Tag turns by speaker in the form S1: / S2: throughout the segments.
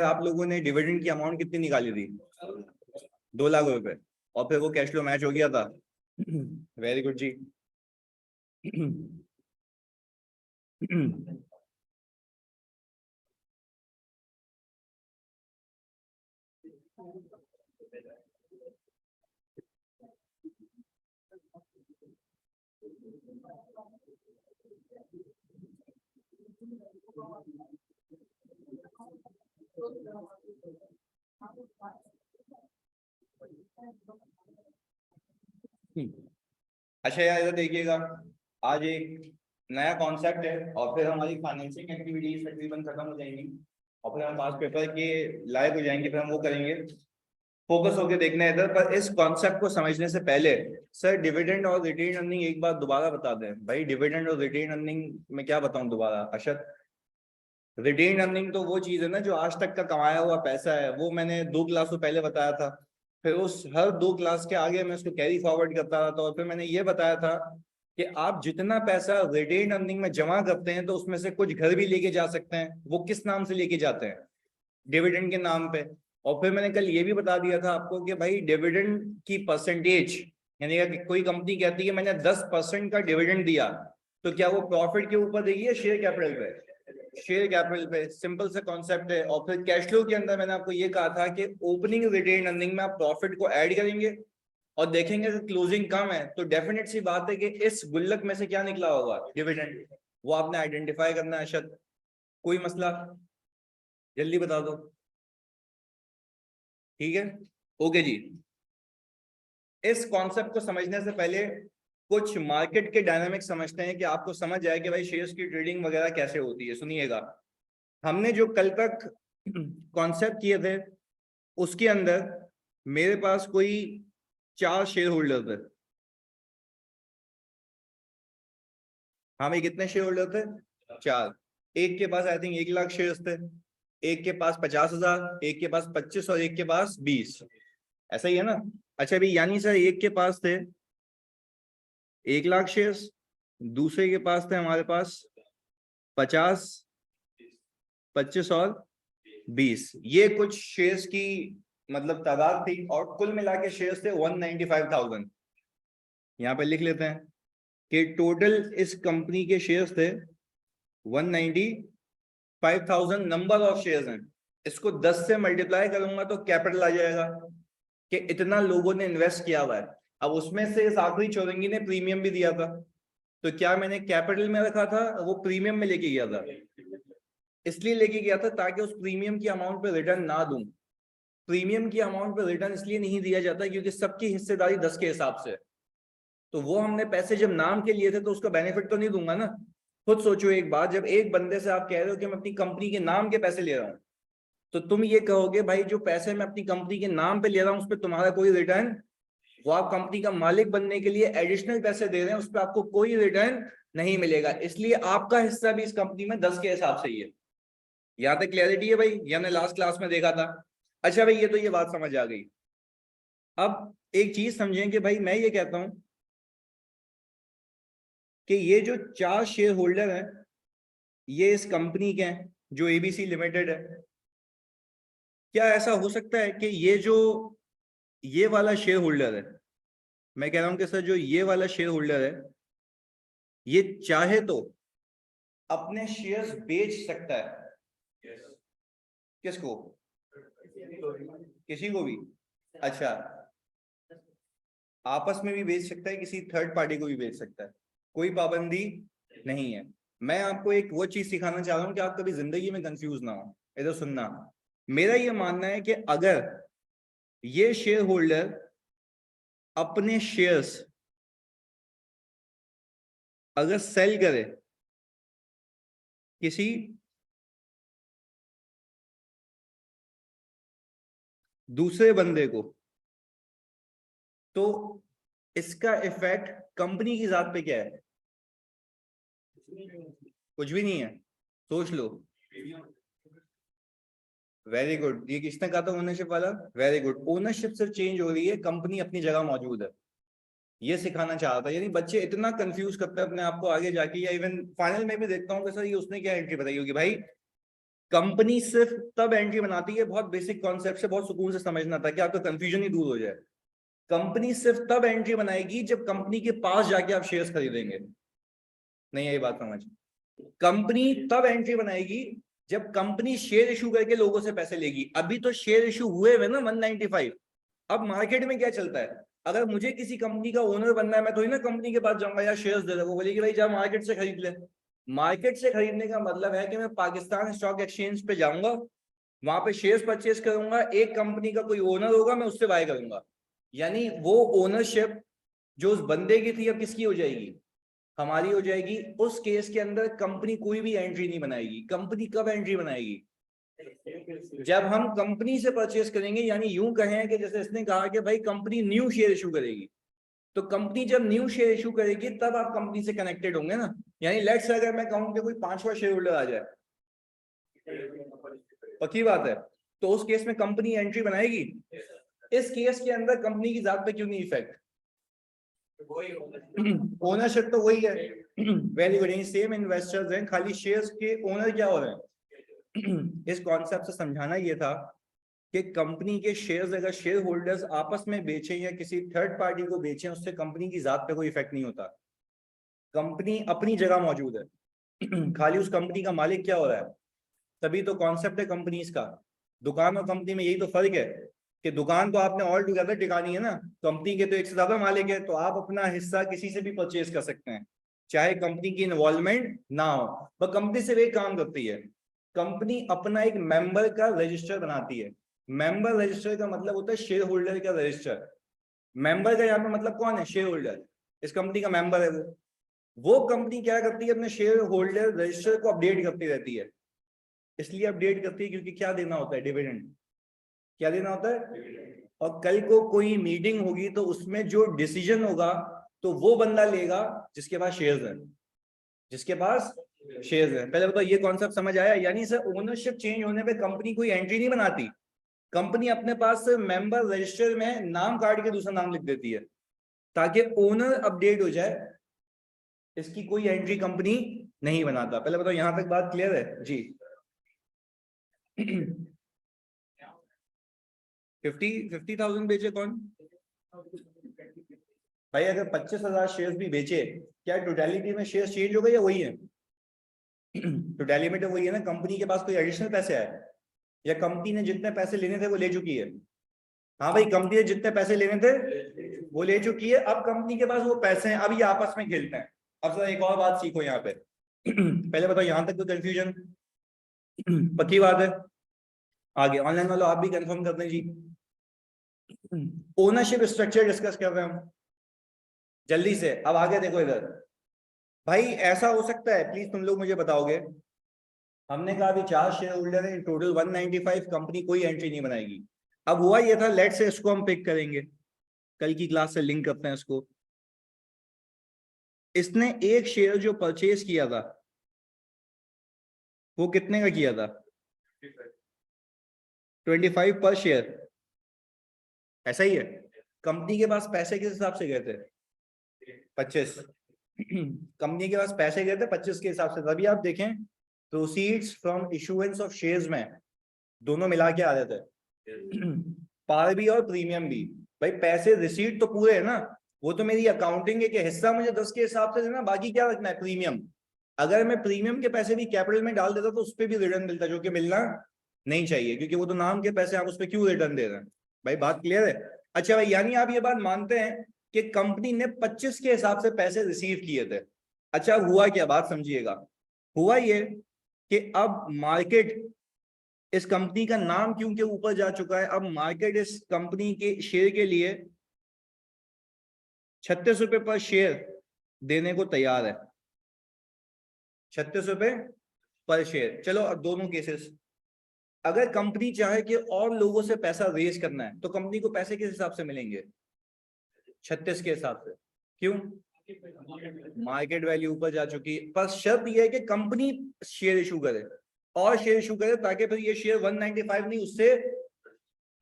S1: आप लोगों ने डिविडेंड की अमाउंट कितनी निकाली थी? 2 लाख रुपए। और फिर वो कैश फ्लो मैच हो गया था। वेरी गुड जी। अच्छा यार, इधर देखिएगा। आज एक नया कॉन्सेप्ट है और फिर हमारी फाइनेंसिंग एक्टिविटीज तकरीबन खत्म हो जाएंगी और फिर हम पास पेपर के लायक हो जाएंगे। फिर हम वो करेंगे, फोकस होके देखना है इधर। पर इस कॉन्सेप्ट को समझने से पहले सर, डिविडेंड और रिटेन अर्निंग एक बार दोबारा बता दें भाई। डिविडेंड और रिटेन अर्निंग में क्या बताऊं दोबारा अशद? रिटेन अर्निंग तो वो चीज है ना जो आज तक का कमाया हुआ पैसा है, वो मैंने 2 क्लासों पहले बताया था। फिर उस हर 2 क्लास के आगे मैं उसको कैरी फॉरवर्ड करता रहा था और फिर मैंने ये बताया था कि आप जितना पैसा रिटेन अर्निंग में जमा करते हैं तो उसमें से कुछ घर भी लेके जा सकते हैं। वो किस नाम से लेके जाते हैं? डिविडेंड के नाम पे। और फिर मैंने कल ये भी बता दिया था आपको कि भाई डिविडेंड की परसेंटेज, यानी कि कोई कंपनी कहती है मैंने 10% का डिविडेंड दिया, तो क्या वो प्रॉफिट के ऊपर देगी या शेयर कैपिटल पे? शेयर कैपिटल पे। सिंपल सा कॉन्सेप्ट है। और फिर कैश फ्लो के अंदर मैंने आपको ये कहा था कि ओपनिंग रिटेन अर्निंग में आप प्रॉफिट को ऐड करेंगे और देखेंगे अगर क्लोजिंग कम है तो डेफिनेट सी बात है कि इस गुल्लक में से क्या निकला होगा? डिविडेंड। वो आपने आइडेंटिफाई करना है। शायद कोई मसला? जल्दी बता दो। ठीक है, ओके जी। इस कॉन्सेप्ट को समझने से पहले कुछ मार्केट के डायनामिक्स समझते हैं कि आपको समझ आए कि भाई शेयर्स की ट्रेडिंग वगैरह कैसे होती है। सुनिएगा, हमने जो कल तक कॉन्सेप्ट किए थे उसके अंदर मेरे पास कोई 4 शेयर होल्डर थे। हाँ भाई, कितने शेयर होल्डर थे? 4। एक के पास आई थिंक 1 लाख शेयर्स थे, एक के पास 50,000, एक के पास 25 और एक के पास 20। ऐसा ही है ना? अच्छा भाई, यानी सर एक के पास थे 1 लाख शेयर्स, दूसरे के पास थे हमारे पास 50, 25 और 20। ये कुछ शेयर्स की मतलब तादाद थी और कुल मिला के शेयर्स थे 195,000। यहाँ पे लिख लेते हैं कि टोटल इस कंपनी के शेयर्स थे 195,000 नंबर ऑफ शेयर्स हैं। इसको 10 से मल्टीप्लाई करूंगा तो कैपिटल आ जाएगा कि इतना लोगों ने इन्वेस्ट किया हुआ है। अब उसमें से इस आखिरी चौरंगी ने प्रीमियम भी दिया था, तो क्या मैंने कैपिटल में रखा था? वो प्रीमियम में लेके गया था। इसलिए लेके गया था ताकि उस प्रीमियम की अमाउंट पे रिटर्न ना दूं। प्रीमियम की अमाउंट पे रिटर्न इसलिए नहीं दिया जाता क्योंकि सबकी हिस्सेदारी 10 के हिसाब से। तो वो हमने पैसे जब नाम के लिए थे तो उसका बेनिफिट तो नहीं दूंगा ना। खुद सोचो एक बात, जब एक बंदे से आप कह रहे हो कि मैं अपनी कंपनी के नाम के पैसे ले रहा हूं, तो तुम ये कहोगे भाई जो पैसे मैं अपनी कंपनी के नाम पे ले रहा हूं उस पर तुम्हारा कोई रिटर्न, वो आप कंपनी का मालिक बनने के लिए एडिशनल पैसे दे रहे हैं, उस पर आपको कोई रिटर्न नहीं मिलेगा। इसलिए आपका हिस्सा भी इस कंपनी में 10 के हिसाब से ही है। यहाँ तक क्लैरिटी है भाई? ये हमने लास्ट क्लास में देखा था। अच्छा भाई, ये तो ये बात समझ आ गई। अब एक चीज समझें कि भाई मैं ये कहता हूं कि ये जो 4 शेयर होल्डर हैं ये इस कंपनी के हैं जो एबीसी लिमिटेड है। क्या ऐसा हो सकता है कि ये जो ये वाला शेयर होल्डर है, मैं कह रहा हूं कि सर जो ये वाला शेयर होल्डर है ये चाहे तो अपने शेयर्स बेच सकता है? किसको? किसी को भी? अच्छा, आपस में भी बेच सकता है, किसी थर्ड पार्टी को भी बेच सकता है, कोई पाबंदी नहीं है। मैं आपको एक वो चीज सिखाना चाह रहा हूं कि आप कभी जिंदगी में कंफ्यूज ना हो। इधर सुनना, मेरा ये मानना है कि अगर ये शेयर होल्डर अपने शेयर्स अगर सेल करे किसी दूसरे बंदे को, तो इसका इफेक्ट कंपनी की जात पे क्या है? कुछ भी नहीं है। सोच लो। वेरी गुड, ये किसने कहा था ओनरशिप वाला? Very good. ओनरशिप सिर्फ चेंज हो रही है, कंपनी अपनी जगह मौजूद है। ये सिखाना चाह रहा था। यानी बच्चे इतना कंफ्यूज करते हैं अपने आप को आगे जाके, या इवन फाइनल में भी देखता हूँ कि सर ये उसने क्या एंट्री बताई होगी भाई। कंपनी सिर्फ तब एंट्री बनाती है, बहुत बेसिक कॉन्सेप्ट से बहुत सुकून से समझना था कि आपका कंफ्यूजन ही दूर हो जाए। कंपनी सिर्फ तब एंट्री बनाएगी जब कंपनी के पास जाके आप शेयर्स खरीदेंगे। नहीं यही बात समझ। कंपनी तब एंट्री बनाएगी जब कंपनी शेयर इशू करके लोगों से पैसे लेगी। अभी तो शेयर इशू हुए हुए ना 195। अब मार्केट में क्या चलता है, अगर मुझे किसी कंपनी का ओनर बनना है, मैं थोड़ी ना कंपनी के पास जाऊंगा या शेयर्स दे दे, वो बोलेगी भाई जा मार्केट से खरीद ले। मार्केट से खरीदने का मतलब है कि मैं पाकिस्तान स्टॉक एक्सचेंज पे जाऊंगा, वहां पे शेयर्स परचेज करूंगा, एक कंपनी का कोई ओनर होगा, मैं उससे बाय करूंगा। यानी वो ओनरशिप जो उस बंदे की थी अब किसकी हो जाएगी, हमारी हो जाएगी। उस केस के अंदर कंपनी कोई भी एंट्री नहीं बनाएगी। कंपनी कब एंट्री बनाएगी, जब हम कंपनी से परचेस करेंगे। यानी यूं कहें कि जैसे इसने कहा कि भाई कंपनी न्यू शेयर इशू करेगी, तो कंपनी जब न्यू शेयर इशू करेगी तब आप कंपनी से कनेक्टेड होंगे ना। यानी लेट्स अगर मैं कहूं कि कोई 5वां शेयर होल्डर आ जाए, पक्की बात है, तो उस केस में कंपनी एंट्री बनाएगी। इस केस के अंदर कंपनी की जात पे क्यों नहीं इफेक्ट, ओनरशिप तो वही है। वेरी गुड, सेम इन्वेस्टर्स हैं, खाली शेयर्स के ओनर क्या हो रहे हैं। इस कॉन्सेप्ट से समझाना ये था कि कंपनी के शेयर्स अगर शेयर होल्डर्स आपस में बेचें या किसी थर्ड पार्टी को बेचें, उससे कंपनी की जात पे कोई इफेक्ट नहीं होता। कंपनी अपनी जगह मौजूद है, खाली उस कंपनी का मालिक क्या हो रहा है। तभी तो कॉन्सेप्ट है कंपनीज का। दुकान और कंपनी में यही तो फर्क है कि दुकान तो आपने ऑल टुगेदर टिकानी है ना, कंपनी के तो एक से ज्यादा मालिक है, तो आप अपना हिस्सा किसी से भी परचेज कर सकते हैं, चाहे कंपनी की इन्वॉल्वमेंट ना हो। पर कंपनी सिर्फ एक काम करती है, कंपनी अपना एक मेंबर का रजिस्टर बनाती है। मेंबर रजिस्टर का मतलब होता है शेयर होल्डर का रजिस्टर। मेंबर का यहाँ पे मतलब कौन है, शेयर होल्डर, इस कंपनी का मेंबर है वो कंपनी क्या करती है, अपने शेयर होल्डर रजिस्टर को अपडेट करती रहती है। इसलिए अपडेट करती है क्योंकि क्या देना होता है, डिविडेंड। क्या देना होता है, और कल को कोई मीटिंग होगी तो उसमें जो डिसीजन होगा तो वो बंदा लेगा जिसके पास शेयर्स है, जिसके पास शेयर्स है। पहले बताओ ये कॉन्सेप्ट समझ आया। यानी सर ओनरशिप चेंज होने पे कंपनी कोई एंट्री नहीं बनाती, कंपनी अपने पास मेंबर रजिस्टर में नाम काट के दूसरा नाम लिख देती है ताकि ओनर अपडेट हो जाए। इसकी कोई एंट्री कंपनी नहीं बनाता। पहले बताओ यहां तक बात क्लियर है जी। 50,000 बेचे कौन भाई, अगर 25,000 शेयर्स भी बेचे, क्या टोटलिटी में शेयर्स चेंज हो गए या वही है। टोटलिटी में तो वही है ना, कंपनी के पास कोई एडिशनल पैसे आए या कंपनी ने जितने पैसे लेने थे वो ले चुकी है। हाँ भाई, कंपनी ने जितने पैसे लेने थे वो ले चुकी है, अब कंपनी के पास वो पैसे हैं, अब ये आपस में खेलते हैं। अब सर एक और बात सीखो यहाँ पे। पहले बताओ यहां तक कोई कंफ्यूजन, पक्की बात है। आगे ऑनलाइन वालों आप भी कंफर्म कर दें जी। ओनरशिप स्ट्रक्चर डिस्कस कर रहे हैं हम जल्दी से। अब आगे देखो इधर, भाई ऐसा हो सकता है, प्लीज तुम लोग मुझे बताओगे, हमने कहा अभी 4 शेयर होल्डर है, टोटल 195, कंपनी कोई एंट्री नहीं बनाएगी। अब हुआ ये था, लेट से इसको हम पिक करेंगे, कल की क्लास से लिंक करते हैं इसको। इसने एक शेयर जो परचेज किया था वो कितने का किया था, 25 पर शेयर, ऐसा ही है। कंपनी के पास पैसे किस हिसाब से गए थे, 25। कंपनी के पास पैसे गए थे 25 के हिसाब से। तभी आप देखें proceeds from issuance of shares में दोनों मिला के आ रहे थे, पार भी और प्रीमियम भी। भाई पैसे रिसीट तो पूरे है ना, वो तो मेरी अकाउंटिंग है कि हिस्सा मुझे 10 के हिसाब से देना, बाकी क्या रखना है, प्रीमियम। अगर मैं प्रीमियम के पैसे भी कैपिटल में डाल देता तो उस पर भी रिटर्न मिलता, जो कि मिलना नहीं चाहिए क्योंकि वो तो नाम के पैसे, आप उस पर क्यों रिटर्न दे रहे हैं। भाई बात क्लियर है। अच्छा भाई, यानी आप ये बात मानते हैं कि कंपनी ने 25 के हिसाब से पैसे रिसीव किए थे। अच्छा हुआ क्या, बात समझिएगा। हुआ ये कि अब मार्केट इस कंपनी का नाम क्योंकि ऊपर जा चुका है, अब मार्केट इस कंपनी के शेयर के लिए 36 रुपए पर शेयर देने को तैयार है। 36 रुपए पर शेयर। चलो अब दोनों केसेस, अगर कंपनी चाहे कि और लोगों से पैसा रेज करना है तो कंपनी को पैसे किस हिसाब से मिलेंगे, 36 के हिसाब से। क्यों, मार्केट वैल्यू ऊपर जा चुकी है। पर शर्त यह है कि कंपनी शेयर इशू करे, और शेयर इशू करे ताकि फिर ये शेयर 195 नहीं उससे,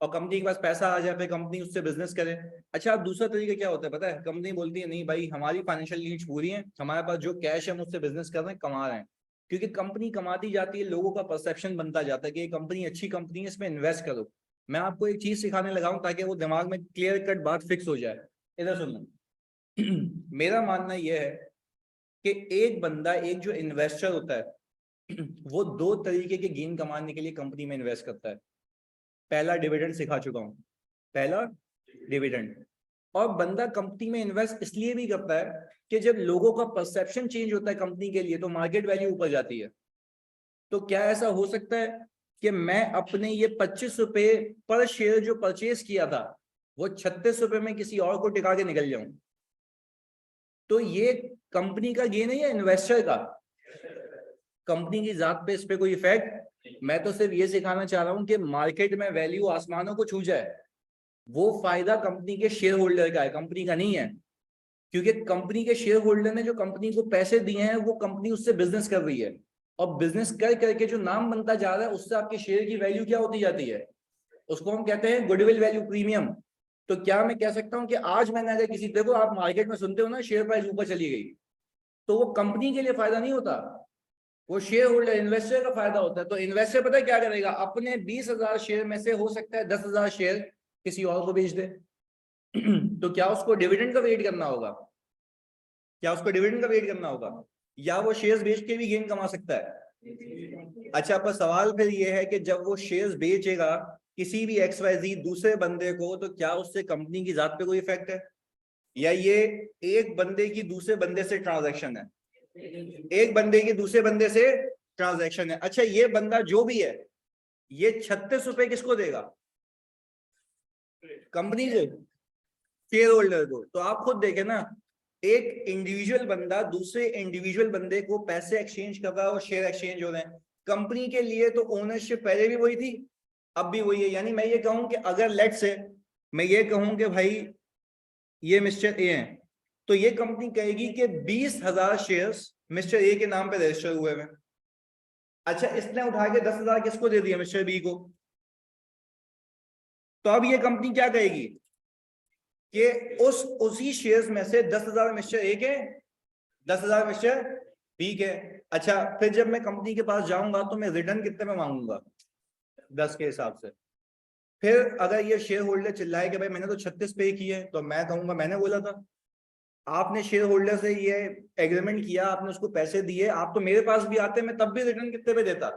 S1: और कंपनी के पास पैसा आ जाए, फिर कंपनी उससे बिजनेस करे। अच्छा अब दूसरा तरीका क्या होता है पता है, कंपनी बोलती है नहीं भाई हमारी फाइनेंशियल नीड्स पूरी हैं, हमारे पास जो कैश है हम उससे बिजनेस कर रहे हैं, कमा रहे हैं, क्योंकि कंपनी कमाती जाती है, लोगों का परसेप्शन बनता जाता है कि ये कंपनी अच्छी कंपनी है, इसमें इन्वेस्ट करो। मैं आपको एक चीज सिखाने लगा हूं ताकि वो दिमाग में क्लियर कट बात फिक्स हो जाए। इधर सुनना। मेरा मानना यह है कि एक बंदा, एक जो इन्वेस्टर होता है, वो दो तरीके के गेन कमाने के लिए कंपनी में इन्वेस्ट करता है। पहला डिविडेंड सिखा चुका हूं, पहला डिविडेंड। और बंदा कंपनी में इन्वेस्ट इसलिए भी करता है कि जब लोगों का परसेप्शन चेंज होता है कंपनी के लिए तो मार्केट वैल्यू ऊपर जाती है। तो क्या ऐसा हो सकता है कि मैं अपने ये 25 रुपए पर शेयर जो परचेज किया था वो 36 रुपए में किसी और को टिका के निकल जाऊं? तो ये कंपनी का गेन है या इन्वेस्टर का? कंपनी की जात पे इस पे कोई इफेक्ट। मैं तो सिर्फ ये सिखाना चाह रहा हूं कि मार्केट में वैल्यू आसमानों को छू जाए, वो फायदा कंपनी के शेयर होल्डर का है, कंपनी का नहीं है। क्योंकि कंपनी के शेयर होल्डर ने जो कंपनी को पैसे दिए हैं वो कंपनी उससे बिजनेस कर रही है, और बिजनेस कर करके जो नाम बनता जा रहा है उससे आपके शेयर की वैल्यू क्या होती जाती है, उसको हम कहते हैं गुडविल वैल्यू प्रीमियम। तो क्या मैं कह सकता हूं कि आज मैंने अगर किसी, देखो आप मार्केट में सुनते हो ना शेयर प्राइस ऊपर चली गई, तो वो कंपनी के लिए फायदा नहीं होता, वो शेयर होल्डर इन्वेस्टर का फायदा होता है। तो इन्वेस्टर पता है क्या करेगा, अपने 20,000 शेयर में से हो सकता है 10,000 शेयर किसी और को बेच दे। तो क्या उसको डिविडेंड का वेट करना होगा? क्या उसको डिविडेंड का वेट करना होगा, या वो शेयर्स बेच के भी गेन कमा सकता है? अच्छा, पर सवाल फिर ये है कि जब वो शेयर्स बेचेगा किसी भी XYZ दूसरे बंदे को, तो क्या उससे कंपनी की जात पे कोई इफेक्ट है, या ये एक बंदे की दूसरे बंदे से ट्रांजैक्शन है? एक बंदे की दूसरे बंदे से ट्रांजैक्शन है। अच्छा, ये बंदा जो भी है ये 36 रुपए किसको देगा? कंपनी से शेयर होल्डर को। तो आप खुद देखें ना, एक इंडिविजुअल बंदा दूसरे इंडिविजुअल बंदे को पैसे एक्सचेंज कर रहा है और शेयर एक्सचेंज हो रहे हैं। कंपनी के लिए तो ओनरशिप पहले भी वही थी, अब भी वही है। यानी मैं ये कहूं कि अगर लेट से मैं ये कहूं कि भाई ये मिस्टर ए हैं, तो ये कंपनी कहेगी कि 20,000 शेयर्स मिस्टर ए के नाम पे रजिस्टर हुए हैं। अच्छा, इसने उठा के 10,000 किसको दे दिया? मिस्टर बी को। तो अब ये कंपनी क्या कहेगी कि उसी शेयर्स में से 10,000 मिस्टर ए के, 10,000 मिस्टर बी के। अच्छा, फिर जब मैं कंपनी के पास जाऊंगा तो मैं रिटर्न कितने में मांगूंगा? 10 के हिसाब से। फिर अगर ये शेयर होल्डर चिल्लाए कि भाई मैंने तो 36 पे किए, तो मैं कहूंगा मैंने बोला था। आपने शेयर होल्डर से ये एग्रीमेंट किया, आपने उसको पैसे दिए, आप तो मेरे पास भी आते, मैं तब भी रिटर्न कितने पे देता?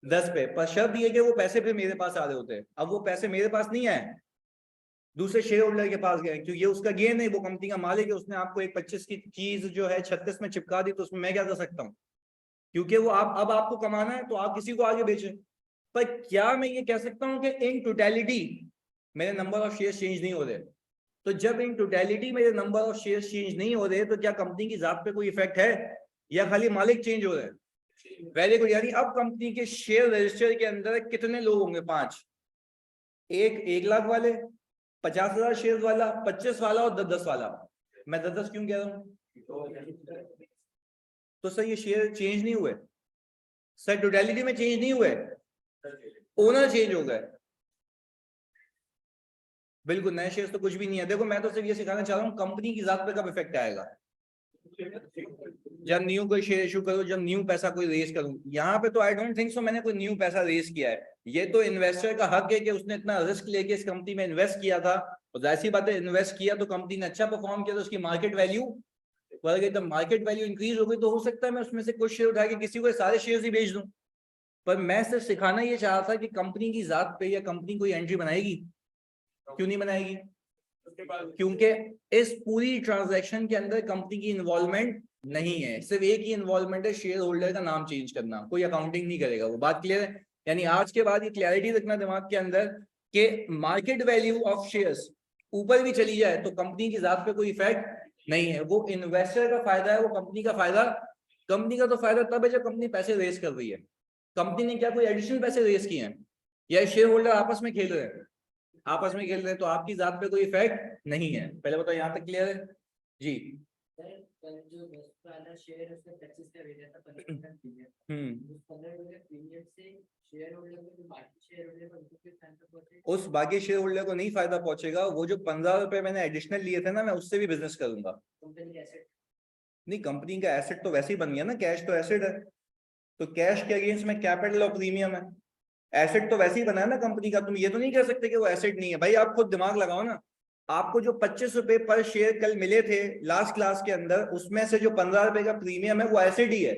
S1: 10 पे। पर शर्त ये कि वो पैसे फिर मेरे पास आ रहे होते। अब वो पैसे मेरे पास नहीं आए, दूसरे शेयर होल्डर के पास गए, क्योंकि ये उसका गेन है, वो कंपनी का मालिक है, उसने आपको एक 25 की चीज जो है 36 में चिपका दी, तो उसमें मैं क्या कर सकता हूँ? क्योंकि वो आप, अब आपको कमाना है तो आप किसी को आगे बेचें। पर क्या मैं ये कह सकता हूँ कि इन टोटलिटी मेरे नंबर ऑफ शेयर चेंज नहीं हो रहे? तो जब इन टोटलिटी मेरे नंबर ऑफ शेयर चेंज नहीं हो रहे, तो क्या कंपनी की जात पे कोई इफेक्ट है, या खाली मालिक चेंज हो रहे हैं? Very good. यानी अब कंपनी के शेयर रजिस्टर के अंदर कितने लोग होंगे? 5। एक 1 लाख वाले, 50,000 शेयर वाला, 25 वाला और 10-10 वाला। मैं 10-10 क्यों कह रहा हूँ? तो सर ये शेयर चेंज नहीं हुए सर, टोटलिटी में चेंज नहीं हुए, ओनर चेंज हो गए। बिल्कुल, नए शेयर्स तो कुछ भी नहीं है। देखो, मैं तो सिर्फ ये सिखाना चाह रहा हूँ कंपनी की जात पे कब इफेक्ट आएगा। जब न्यू कोई शेयर इशू करो, जब न्यू पैसा कोई रेज करूं, यहाँ पे तो आई डोंट थिंक सो मैंने कोई न्यू पैसा रेज किया है। ये तो इन्वेस्टर का हक है कि उसने इतना रिस्क लेके इस कंपनी में इन्वेस्ट किया था, और जाहिर सी बात है इन्वेस्ट किया तो कंपनी ने अच्छा परफॉर्म किया, तो उसकी मार्केट वैल्यू बढ़ गई। जब मार्केट वैल्यू इंक्रीज हो गई तो हो सकता है मैं उसमें से कुछ शेयर उठा के किसी को सारे शेयर ही बेच दूं। पर मैं सिर्फ सिखाना ये चाह रहा था कि कंपनी की जात पे या कंपनी कोई एंट्री बनाएगी, क्यों नहीं बनाएगी? क्योंकि इस पूरी ट्रांजैक्शन के अंदर कंपनी की इन्वॉल्वमेंट नहीं है, सिर्फ एक ही इन्वॉल्वमेंट है, शेयर होल्डर का नाम चेंज करना, कोई अकाउंटिंग नहीं करेगा। वो बात क्लियर है? यानी आज के बाद ये क्लैरिटी रखना दिमाग के अंदर कि मार्केट वैल्यू ऑफ शेयर्स ऊपर भी चली जाए तो कंपनी की जात पे कोई इफेक्ट नहीं है। वो इन्वेस्टर का फायदा है, वो कंपनी का फायदा। कंपनी का तो फायदा तब है जब कंपनी पैसे रेज कर रही है। कंपनी ने क्या कोई एडिशनल पैसे रेज किए हैं, या शेयर होल्डर आपस में खेल रहे हैं? आपस में खेल रहे हैं, तो आपकी जात पे कोई इफेक्ट नहीं है। पहले बताओ, यहाँ तक क्लियर है जी?
S2: जो 10 वाला शेयर है उसमें 25 का रेट था, 15% प्रीमियम। उस 15% प्रीमियम से शेयर होल्डर को, जो बाकी शेयर होल्डर को उनको किस टाइम तक पहुंचेगा?
S1: उस बाकी शेयर होल्डर को नहीं फायदा पहुंचेगा। वो जो 15 रुपए मैंने एडिशनल लिए थे ना, मैं उससे भी बिजनेस करूंगा।
S2: कंपनी का एसेट
S1: नहीं, कंपनी का एसेट तो वैसे ही बन गया ना, कैश तो एसेट है। तो कैश के अगेंस्ट में कैपिटल और प्रीमियम है। एसेट तो वैसे ही बना है ना कंपनी का, तुम ये तो नहीं कह सकते कि वो एसेट नहीं है। भाई आप खुद दिमाग लगाओ ना, आपको जो 25 रुपए पर शेयर कल मिले थे लास्ट क्लास के अंदर, उसमें से जो 15 रुपए का प्रीमियम है वो एसेट ही है,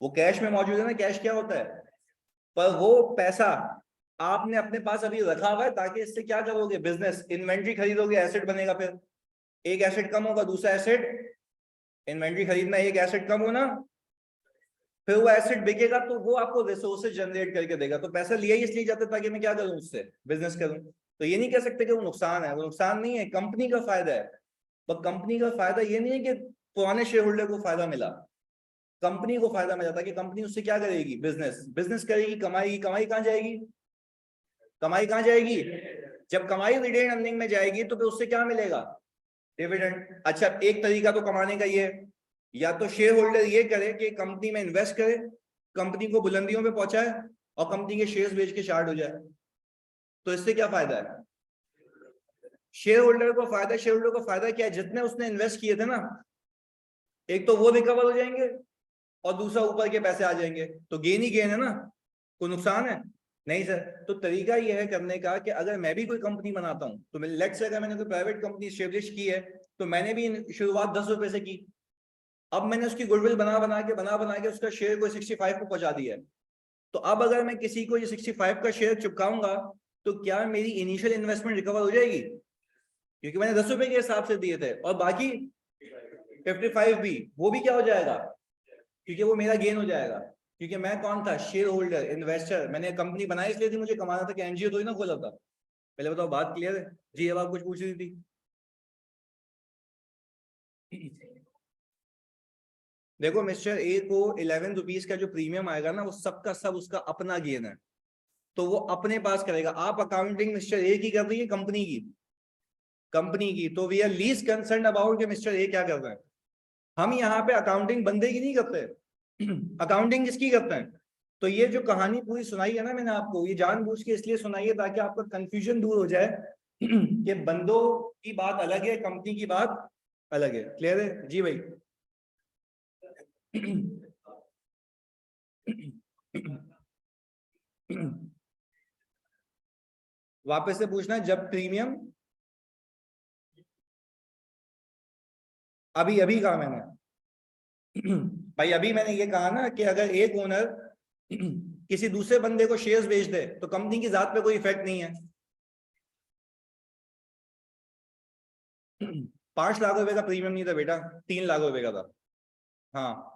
S1: वो कैश में मौजूद है ना। कैश क्या होता है? पर वो पैसा आपने अपने पास अभी रखा हुआ है, ताकि इससे क्या करोगे? बिजनेस, इन्वेंट्री खरीदोगे, एसेट बनेगा। फिर एक एसेट कम होगा, दूसरा एसेट, इन्वेंट्री खरीदना, एक एसेट कम होना, फिर वो एसेट बिकेगा तो वो आपको रिसोर्सेज जनरेट करके देगा। तो पैसा लिया ही इसलिए जाता है ताकि मैं क्या करूं, उससे बिजनेस करूं। तो ये नहीं कह सकते कि वो नुकसान है, वो नुकसान नहीं है, कंपनी का फायदा है। पर कंपनी का फायदा ये नहीं है कि पुराने शेयर होल्डर को फायदा मिला, कंपनी को फायदा मिला, ताकि कंपनी उससे क्या करेगी? बिजनेस, बिजनेस करेगी, कमाएगी। कमाई कहाँ जाएगी? कमाई कहाँ जाएगी? जब कमाई रिटेन अर्निंग में जाएगी तो फिर उससे क्या मिलेगा? डिविडेंड। अच्छा, एक तरीका तो कमाने का ये, या तो शेयर होल्डर ये करे कि कंपनी में इन्वेस्ट करे, कंपनी को बुलंदियों पे पहुंचाए और कंपनी के शेयर्स बेच के शार्ट हो जाए। तो इससे क्या फायदा है? शेयर होल्डर को फायदा, शेयर होल्डर को फायदा क्या है? जितने उसने इन्वेस्ट किए थे ना, एक तो वो रिकवर हो जाएंगे और दूसरा ऊपर के पैसे आ जाएंगे, तो गेन ही गेन है ना, कोई नुकसान है नहीं सर। तो तरीका ये है करने का कि अगर मैं भी कोई कंपनी बनाता हूं, तो लेट्स से अगर मैंने कोई प्राइवेट कंपनी स्टेब्लिश की है, तो मैंने भी शुरुआत 10 रुपए से की। अब मैंने उसकी गुडविल बना बना के उसका शेयर को 65 को पहुंचा दिया है। तो अब अगर मैं किसी को ये 65 का शेयर चुपकाऊंगा, तो क्या मेरी इनिशियल इन्वेस्टमेंट रिकवर हो जाएगी? क्योंकि मैंने 10 रुपए के हिसाब से दिए थे, और बाकी 55 भी, वो भी क्या हो जाएगा? क्योंकि वो मेरा गेन हो जाएगा। क्योंकि मैं कौन था? Share holder, investor. मैंने कंपनी बनाई इसलिए थी, मुझे कमाना था, कि एनजीओ तो ही ना खोला था। पहले बताओ, बात क्लियर है जी? अब आप कुछ पूछ रही थी। देखो मिस्टर ए को 11 रुपीज का जो प्रीमियम आएगा ना, वो सबका सब उसका अपना गेन है, तो वो अपने पास करेगा। आप अकाउंटिंग मिस्टर ए की कर रही है, कंपनी की, कंपनी की। तो we are least concern about कि मिस्टर ए क्या कर रहे हैं। हम यहाँ पे अकाउंटिंग बंदे की नहीं करते, अकाउंटिंग किसकी करते हैं? तो ये जो कहानी पूरी सुनाई है ना मैंने आपको, ये जानबूझ के इसलिए सुनाई है ताकि आपका कंफ्यूजन दूर हो जाए कि बंदों की बात अलग है, कंपनी की बात अलग है। क्लियर है जी भाई? वापस से पूछना, जब प्रीमियम, अभी अभी कहा मैंने भाई, अभी मैंने ये कहा ना कि अगर एक ओनर किसी दूसरे बंदे को शेयर्स बेच दे तो कंपनी की जात पे कोई इफेक्ट नहीं है। 5 लाख रुपए का प्रीमियम नहीं था बेटा, 3 लाख रुपए का था। हाँ,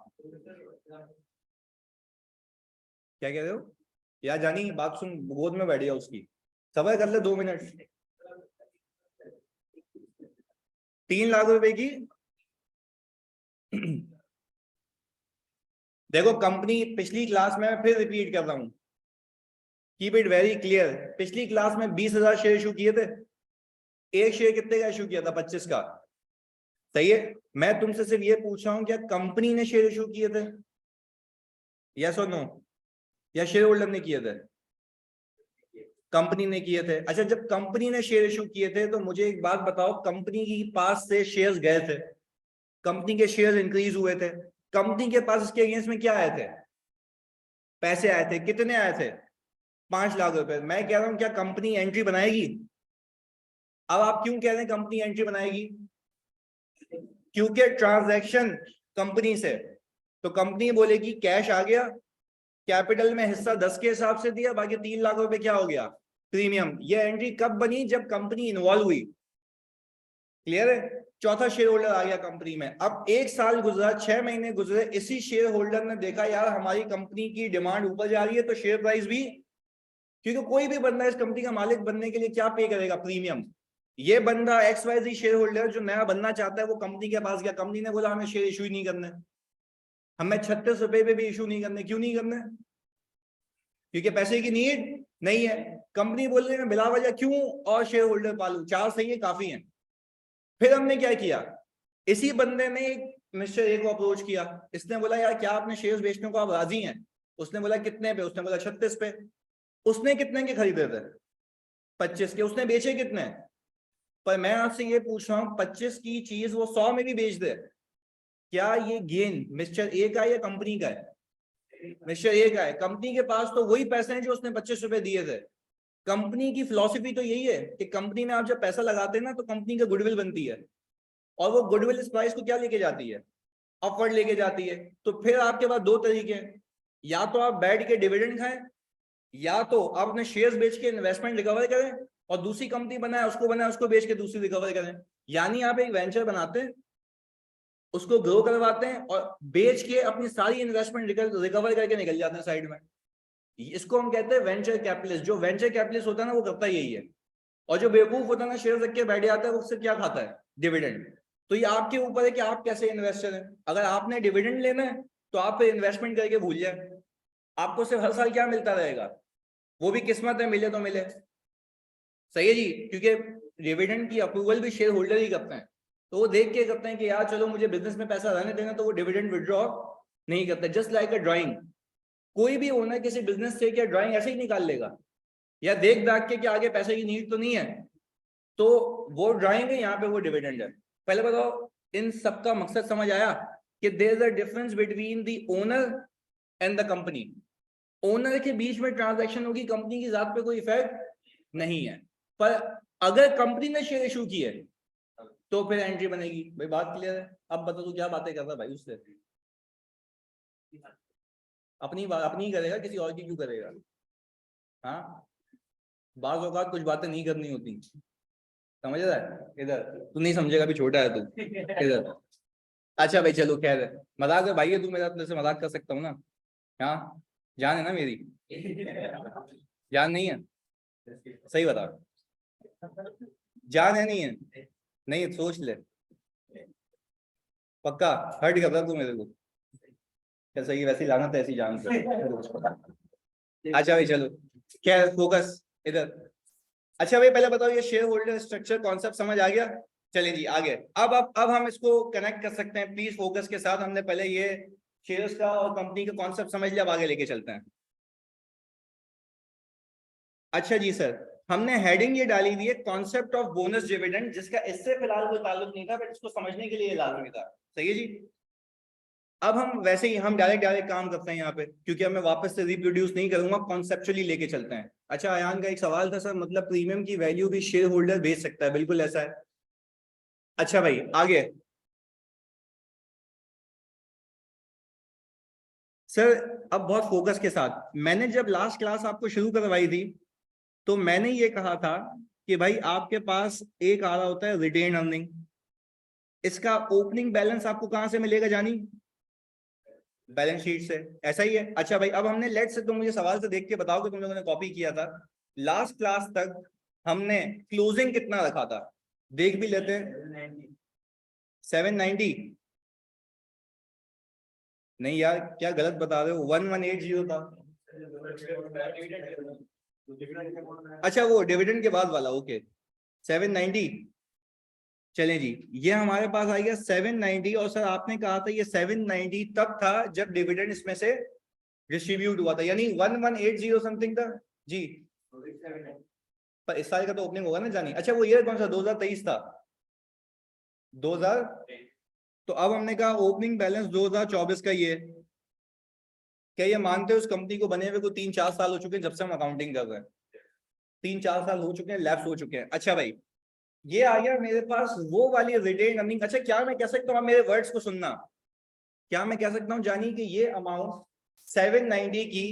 S1: क्या कह रहे हो यार? जानी बात सुन, गोद में बैठ गया उसकी, सबर कर ले 2 मिनट। 3 लाख रुपए की देखो कंपनी, पिछली क्लास में मैं फिर रिपीट कर रहा हूं, कीप इट वेरी क्लियर। पिछली क्लास में 20,000 शेयर इशू किए थे। एक शेयर कितने का इशू किया था? 25 का। सही है। मैं तुमसे सिर्फ ये पूछ रहा हूं, क्या कंपनी ने शेयर इशू किए थे? यस और नो? या शेयर होल्डर ने किए थे? कंपनी ने किए थे। अच्छा, जब कंपनी ने शेयर इशू किए थे तो मुझे एक बात बताओ, कंपनी के पास से शेयर्स गए थे, कंपनी के शेयर्स इंक्रीज हुए थे, कंपनी के पास इसके अगेंस्ट में क्या आए थे? पैसे आए थे। कितने आए थे? 5 लाख रुपए। मैं कह रहा हूं क्या कंपनी एंट्री बनाएगी? अब आप क्यों कह रहे हैं कंपनी एंट्री बनाएगी? क्योंकि ट्रांजैक्शन कंपनी से, तो कंपनी बोलेगी कैश आ गया, कैपिटल में हिस्सा 10 के हिसाब से दिया, बाकी 3 लाख रुपए क्या हो गया? प्रीमियम। ये एंट्री कब बनी? जब कंपनी इन्वॉल्व हुई। क्लियर है? चौथा शेयर होल्डर आ गया कंपनी में। अब 1 साल गुजरा, 6 महीने गुजरे, इसी शेयर होल्डर ने देखा यार हमारी कंपनी की डिमांड ऊपर जा रही है, तो शेयर प्राइस भी, क्योंकि कोई भी बंदा इस कंपनी का मालिक बनने के लिए क्या पे करेगा? प्रीमियम। ये बंदा XYZ शेयर होल्डर जो नया बनना चाहता है, वो कंपनी के पास गया, कंपनी ने बोला हमें शेयर इशू ही नहीं करने, हमें 36 रुपए पे भी इशू नहीं करने। क्यों नहीं करने? क्योंकि पैसे की नीड नहीं है। कंपनी बोल रही है बिला वजह क्यों और शेयर होल्डर पालू, 4 सही है, काफी है। फिर हमने क्या किया, इसी बंदे ने मिस्टर ए को अप्रोच किया, इसने बोला यार क्या आपने शेयर्स बेचने को आप राजी हैं? उसने बोला कितने पे? उसने बोला 36 पे। उसने कितने के खरीदे थे? 25 के। उसने बेचे कितने? पर मैं आपसे ये पूछ रहा हूं, 25 की चीज वो 100 में भी बेच दे, क्या ये गेन मिस्टर ए का या कंपनी का है? मिक्सचर ये क्या है, कंपनी के पास तो वही पैसे हैं जो उसने 25 रुपए दिए थे। कंपनी की फिलॉसफी तो यही है कि कंपनी में आप जब पैसा लगाते हैं ना तो कंपनी का गुडविल बनती है, और वो गुडविल इस प्राइस को क्या लेके जाती है, अपवर्ड लेके जाती है। तो फिर आपके पास दो तरीके हैं, या तो आप बैठ के डिविडेंड खाएं, या तो आप अपने शेयर्स बेच के इन्वेस्टमेंट रिकवर करें और दूसरी कंपनी बनाए उसको बेच के दूसरी रिकवर करें। यानी आप एक वेंचर बनाते हैं, उसको ग्रो करवाते हैं और बेच के अपनी सारी इन्वेस्टमेंट रिकवर करके निकल जाते हैं साइड में। इसको हम कहते हैं वेंचर कैपिटलिस्ट। जो वेंचर कैपिटलिस्ट होता है ना वो करता यही है, और जो बेवकूफ होता है ना शेयर रख के बैठ जाता है वो उससे क्या खाता है, डिविडेंड। तो ये आपके ऊपर है कि आप कैसे इन्वेस्टर हैं। अगर आपने डिविडेंड लेना है तो आप इन्वेस्टमेंट करके भूल जाए, आपको सिर्फ हर साल क्या मिलता रहेगा, वो भी किस्मत है, मिले तो मिले। सही है जी, क्योंकि डिविडेंड की अप्रूवल भी शेयर होल्डर ही करते हैं, तो वो देख के करते हैं कि यार चलो मुझे बिजनेस में पैसा रहने देना, तो वो डिविडेंड विड्रॉ नहीं करते। जस्ट लाइक अ ड्राइंग, कोई भी ओनर किसी बिजनेस से क्या ड्राइंग ऐसे ही निकाल लेगा, या देख दाख के कि आगे पैसे की नीड तो नहीं है, तो वो ड्राइंग है, यहाँ पे वो डिविडेंड है। पहले बताओ इन सबका मकसद समझ आया कि there is a difference between the owner and the company. Owner के बीच में ट्रांजैक्शन होगी, कंपनी की जात पे कोई इफेक्ट नहीं है। पर अगर कंपनी ने शेयर इशू किए तो फिर एंट्री बनेगी। भाई बात क्लियर है? अब बता तू क्या बातें कर रहा भाई, उससे अपनी बात अपनी ही करेगा, किसी और की क्यों करेगा। हाँ, बाज़ औक़ात कुछ बातें नहीं करनी होती, समझ रहा है? इधर तू नहीं समझेगा, भी छोटा है तू, इधर। अच्छा भाई चलो खैर है, मजाक है भाई, तू मेरा अपने से मजाक कर सकता हूँ ना। हाँ, जान है ना मेरी, जान नहीं है, सही बता, जान है नहीं है? नहीं सोच ले, पक्का हर्ट कर रहा तू मेरे को, कैसा ही वैसी लानत है ऐसी जान से। अच्छा भाई चलो क्या फोकस इधर। अच्छा भाई पहले बताओ ये शेयर होल्डर स्ट्रक्चर कॉन्सेप्ट समझ आ गया? चलिए जी आगे। अब हम इसको कनेक्ट कर सकते हैं प्लीज फोकस के साथ। हमने पहले ये शेयर्स का और कंपनी का कॉन्सेप्ट समझ लिया, अब आगे लेके चलते हैं। अच्छा जी सर, हमने हेडिंग ये डाली हुई है कॉन्सेप्ट ऑफ बोनस डिविडेंड, जिसका इससे फिलहाल कोई ताल्लुक नहीं था, बट इसको समझने के लिए लाजमी था। सही है जी। अब हम वैसे ही हम डायरेक्ट काम करते हैं यहाँ पे, क्योंकि अब मैं वापस से रिप्रोड्यूस नहीं करूंगा, कॉन्सेप्चुअली लेके चलते हैं। अच्छा अयान का एक सवाल था सर, मतलब प्रीमियम की वैल्यू भी शेयर होल्डर भेज सकता है? बिल्कुल ऐसा है। अच्छा भाई आगे सर, अब बहुत फोकस के साथ, मैंने जब लास्ट क्लास आपको शुरू करवाई थी तो मैंने ये कहा था कि भाई आपके पास एक आ रहा होता है रिटेन अर्निंग, इसका ओपनिंग बैलेंस आपको कहां से मिलेगा जानी? बैलेंस शीट से। ऐसा ही है? अच्छा भाई अब हमने लेट से, तुम मुझे सवाल से देख के बताओ कि तुम लोगों ने कॉपी किया था, लास्ट क्लास तक हमने क्लोजिंग कितना रखा था, देख भी लेते हैं। 790? नहीं यार क्या गलत बता रहे हो, 1180 था। अच्छा वो डिविडेंड के बाद वाला, ओके 790। चलें जी, ये हमारे पास आ गया 790। और सर आपने कहा था ये 790 तब था जब डिविडेंड इसमें से डिस्ट्रीब्यूट हुआ था, यानी 1180 समथिंग था जी। पर इस साल का तो ओपनिंग होगा ना जानी। अच्छा वो ईयर कौन सा, 2023 था? 2000। तो अब हमने कहा ओपनिंग बैलेंस 2024 का ये। क्या ये मानते हो उस कंपनी को बने हुए को 3-4 साल हो चुके हैं जब से हम अकाउंटिंग कर रहे हैं? 3-4 साल हो चुके हैं, लैप्स हो चुके हैं। अच्छा भाई ये आ गया मेरे पास वो वाली रिटेन अर्निंग। अच्छा क्या मैं कह सकता हूँ, मेरे वर्ड्स को सुनना, क्या मैं कह सकता हूँ जानी कि ये अमाउंट 790 की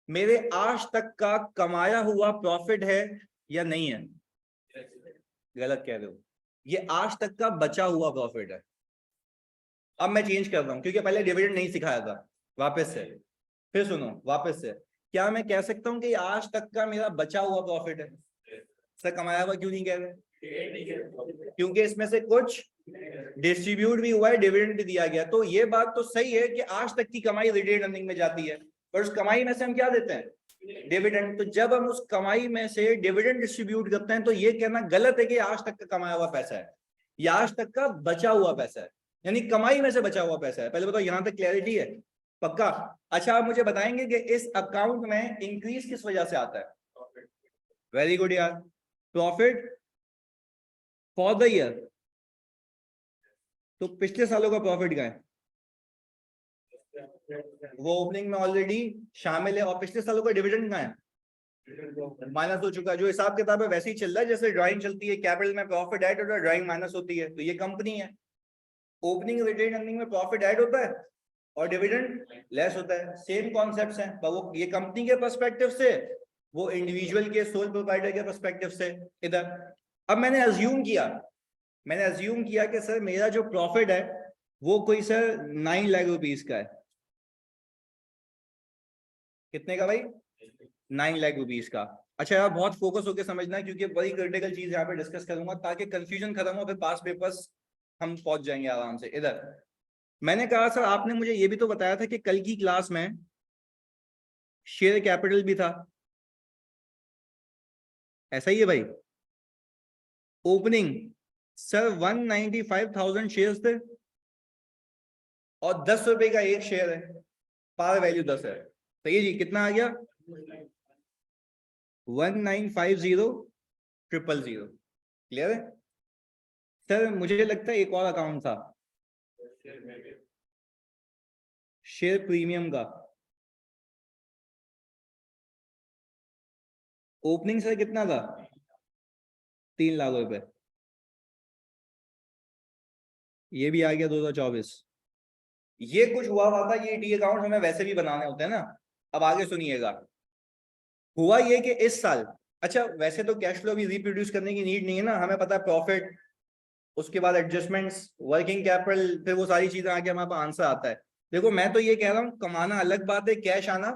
S1: मेरे आज तक का कमाया हुआ प्रॉफिट है या नहीं है? गलत कह रहे हो, ये आज तक का बचा हुआ प्रॉफिट है। अब मैं चेंज कर रहा हूं क्योंकि पहले डिविडेंड नहीं सिखाया था। वापस से, फिर सुनो वापस से, क्या मैं कह सकता हूं कि आज तक का मेरा बचा हुआ प्रॉफिट है? सर कमाया हुआ क्यों नहीं कह रहे? क्योंकि इसमें से कुछ डिस्ट्रीब्यूट भी हुआ है, डिविडेंड भी दिया गया। तो ये बात तो सही है कि आज तक की कमाई रिटेन अर्निंग में जाती है, पर उस कमाई में से हम क्या देते हैं? डिविडेंड। तो जब हम उस कमाई में से डिविडेंड डिस्ट्रीब्यूट करते हैं तो ये कहना गलत है कि आज तक का कमाया हुआ पैसा है, ये आज तक का बचा हुआ पैसा है, यानी कमाई में से बचा हुआ पैसा है। पहले बताओ यहां तक क्लैरिटी है? पक्का? अच्छा आप मुझे बताएंगे कि इस अकाउंट में इंक्रीज किस वजह से आता है? वेरी गुड यार, प्रॉफिट फॉर द ईयर। तो पिछले सालों का प्रॉफिट क्या है? वो ओपनिंग में ऑलरेडी शामिल है। और पिछले सालों का डिविडेंड कहाँ है, माइनस हो चुका है। जो हिसाब किताब है वैसे ही चल रहा है जैसे ड्राइंग चलती है, कैपिटल में प्रॉफिट ऐड होता है, ड्राइंग माइनस होती है। तो ये कंपनी है, ओपनिंग रिटेन अर्निंग में प्रॉफिट ऐड होता है और डिविडेंड लेस होता है। सेम कॉन्सेप्ट्स हैं, पर वो ये कंपनी के पर्सपेक्टिव से, वो इंडिविजुअल के सोल प्रोप्राइटर के पर्सपेक्टिव से इधर। अब मैंने अज्यूम किया कि सर मेरा जो प्रॉफिट है वो कोई सर 9 लाख रुपीस का है। कितने का भाई, 9 लाख रुपीस का। अच्छा यार बहुत फोकस होकर समझना क्योंकि बड़ी क्रिटिकल चीज यहाँ पे डिस्कस करूंगा ताकि कंफ्यूजन खत्म हो, फिर पास पेपर्स हम पहुंच जाएंगे आराम से। इधर मैंने कहा सर आपने मुझे ये भी तो बताया था कि कल की क्लास में शेयर कैपिटल भी था, ऐसा ही है भाई? ओपनिंग सर 195,000 शेयर्स थे और 10 रुपए का एक शेयर है, पार वैल्यू 10 है। तो ये जी कितना आ गया, 1950000। क्लियर है सर? मुझे लगता है एक और अकाउंट था शेयर प्रीमियम का। ओपनिंग सर कितना था, 3 लाख रुपए। ये भी आ गया 2024। ये कुछ हुआ था, ये डी अकाउंट हमें वैसे भी बनाने होते हैं ना। अब आगे सुनिएगा, हुआ ये कि इस साल, अच्छा वैसे तो कैश फ्लो भी रिप्रोड्यूस करने की नीड नहीं है ना, हमें पता है प्रॉफिट, उसके बाद एडजस्टमेंट्स, वर्किंग कैपिटल, फिर वो सारी चीजें आके हमारे पास आंसर आता है। देखो मैं तो ये कह रहा हूँ कमाना अलग बात है, कैश आना,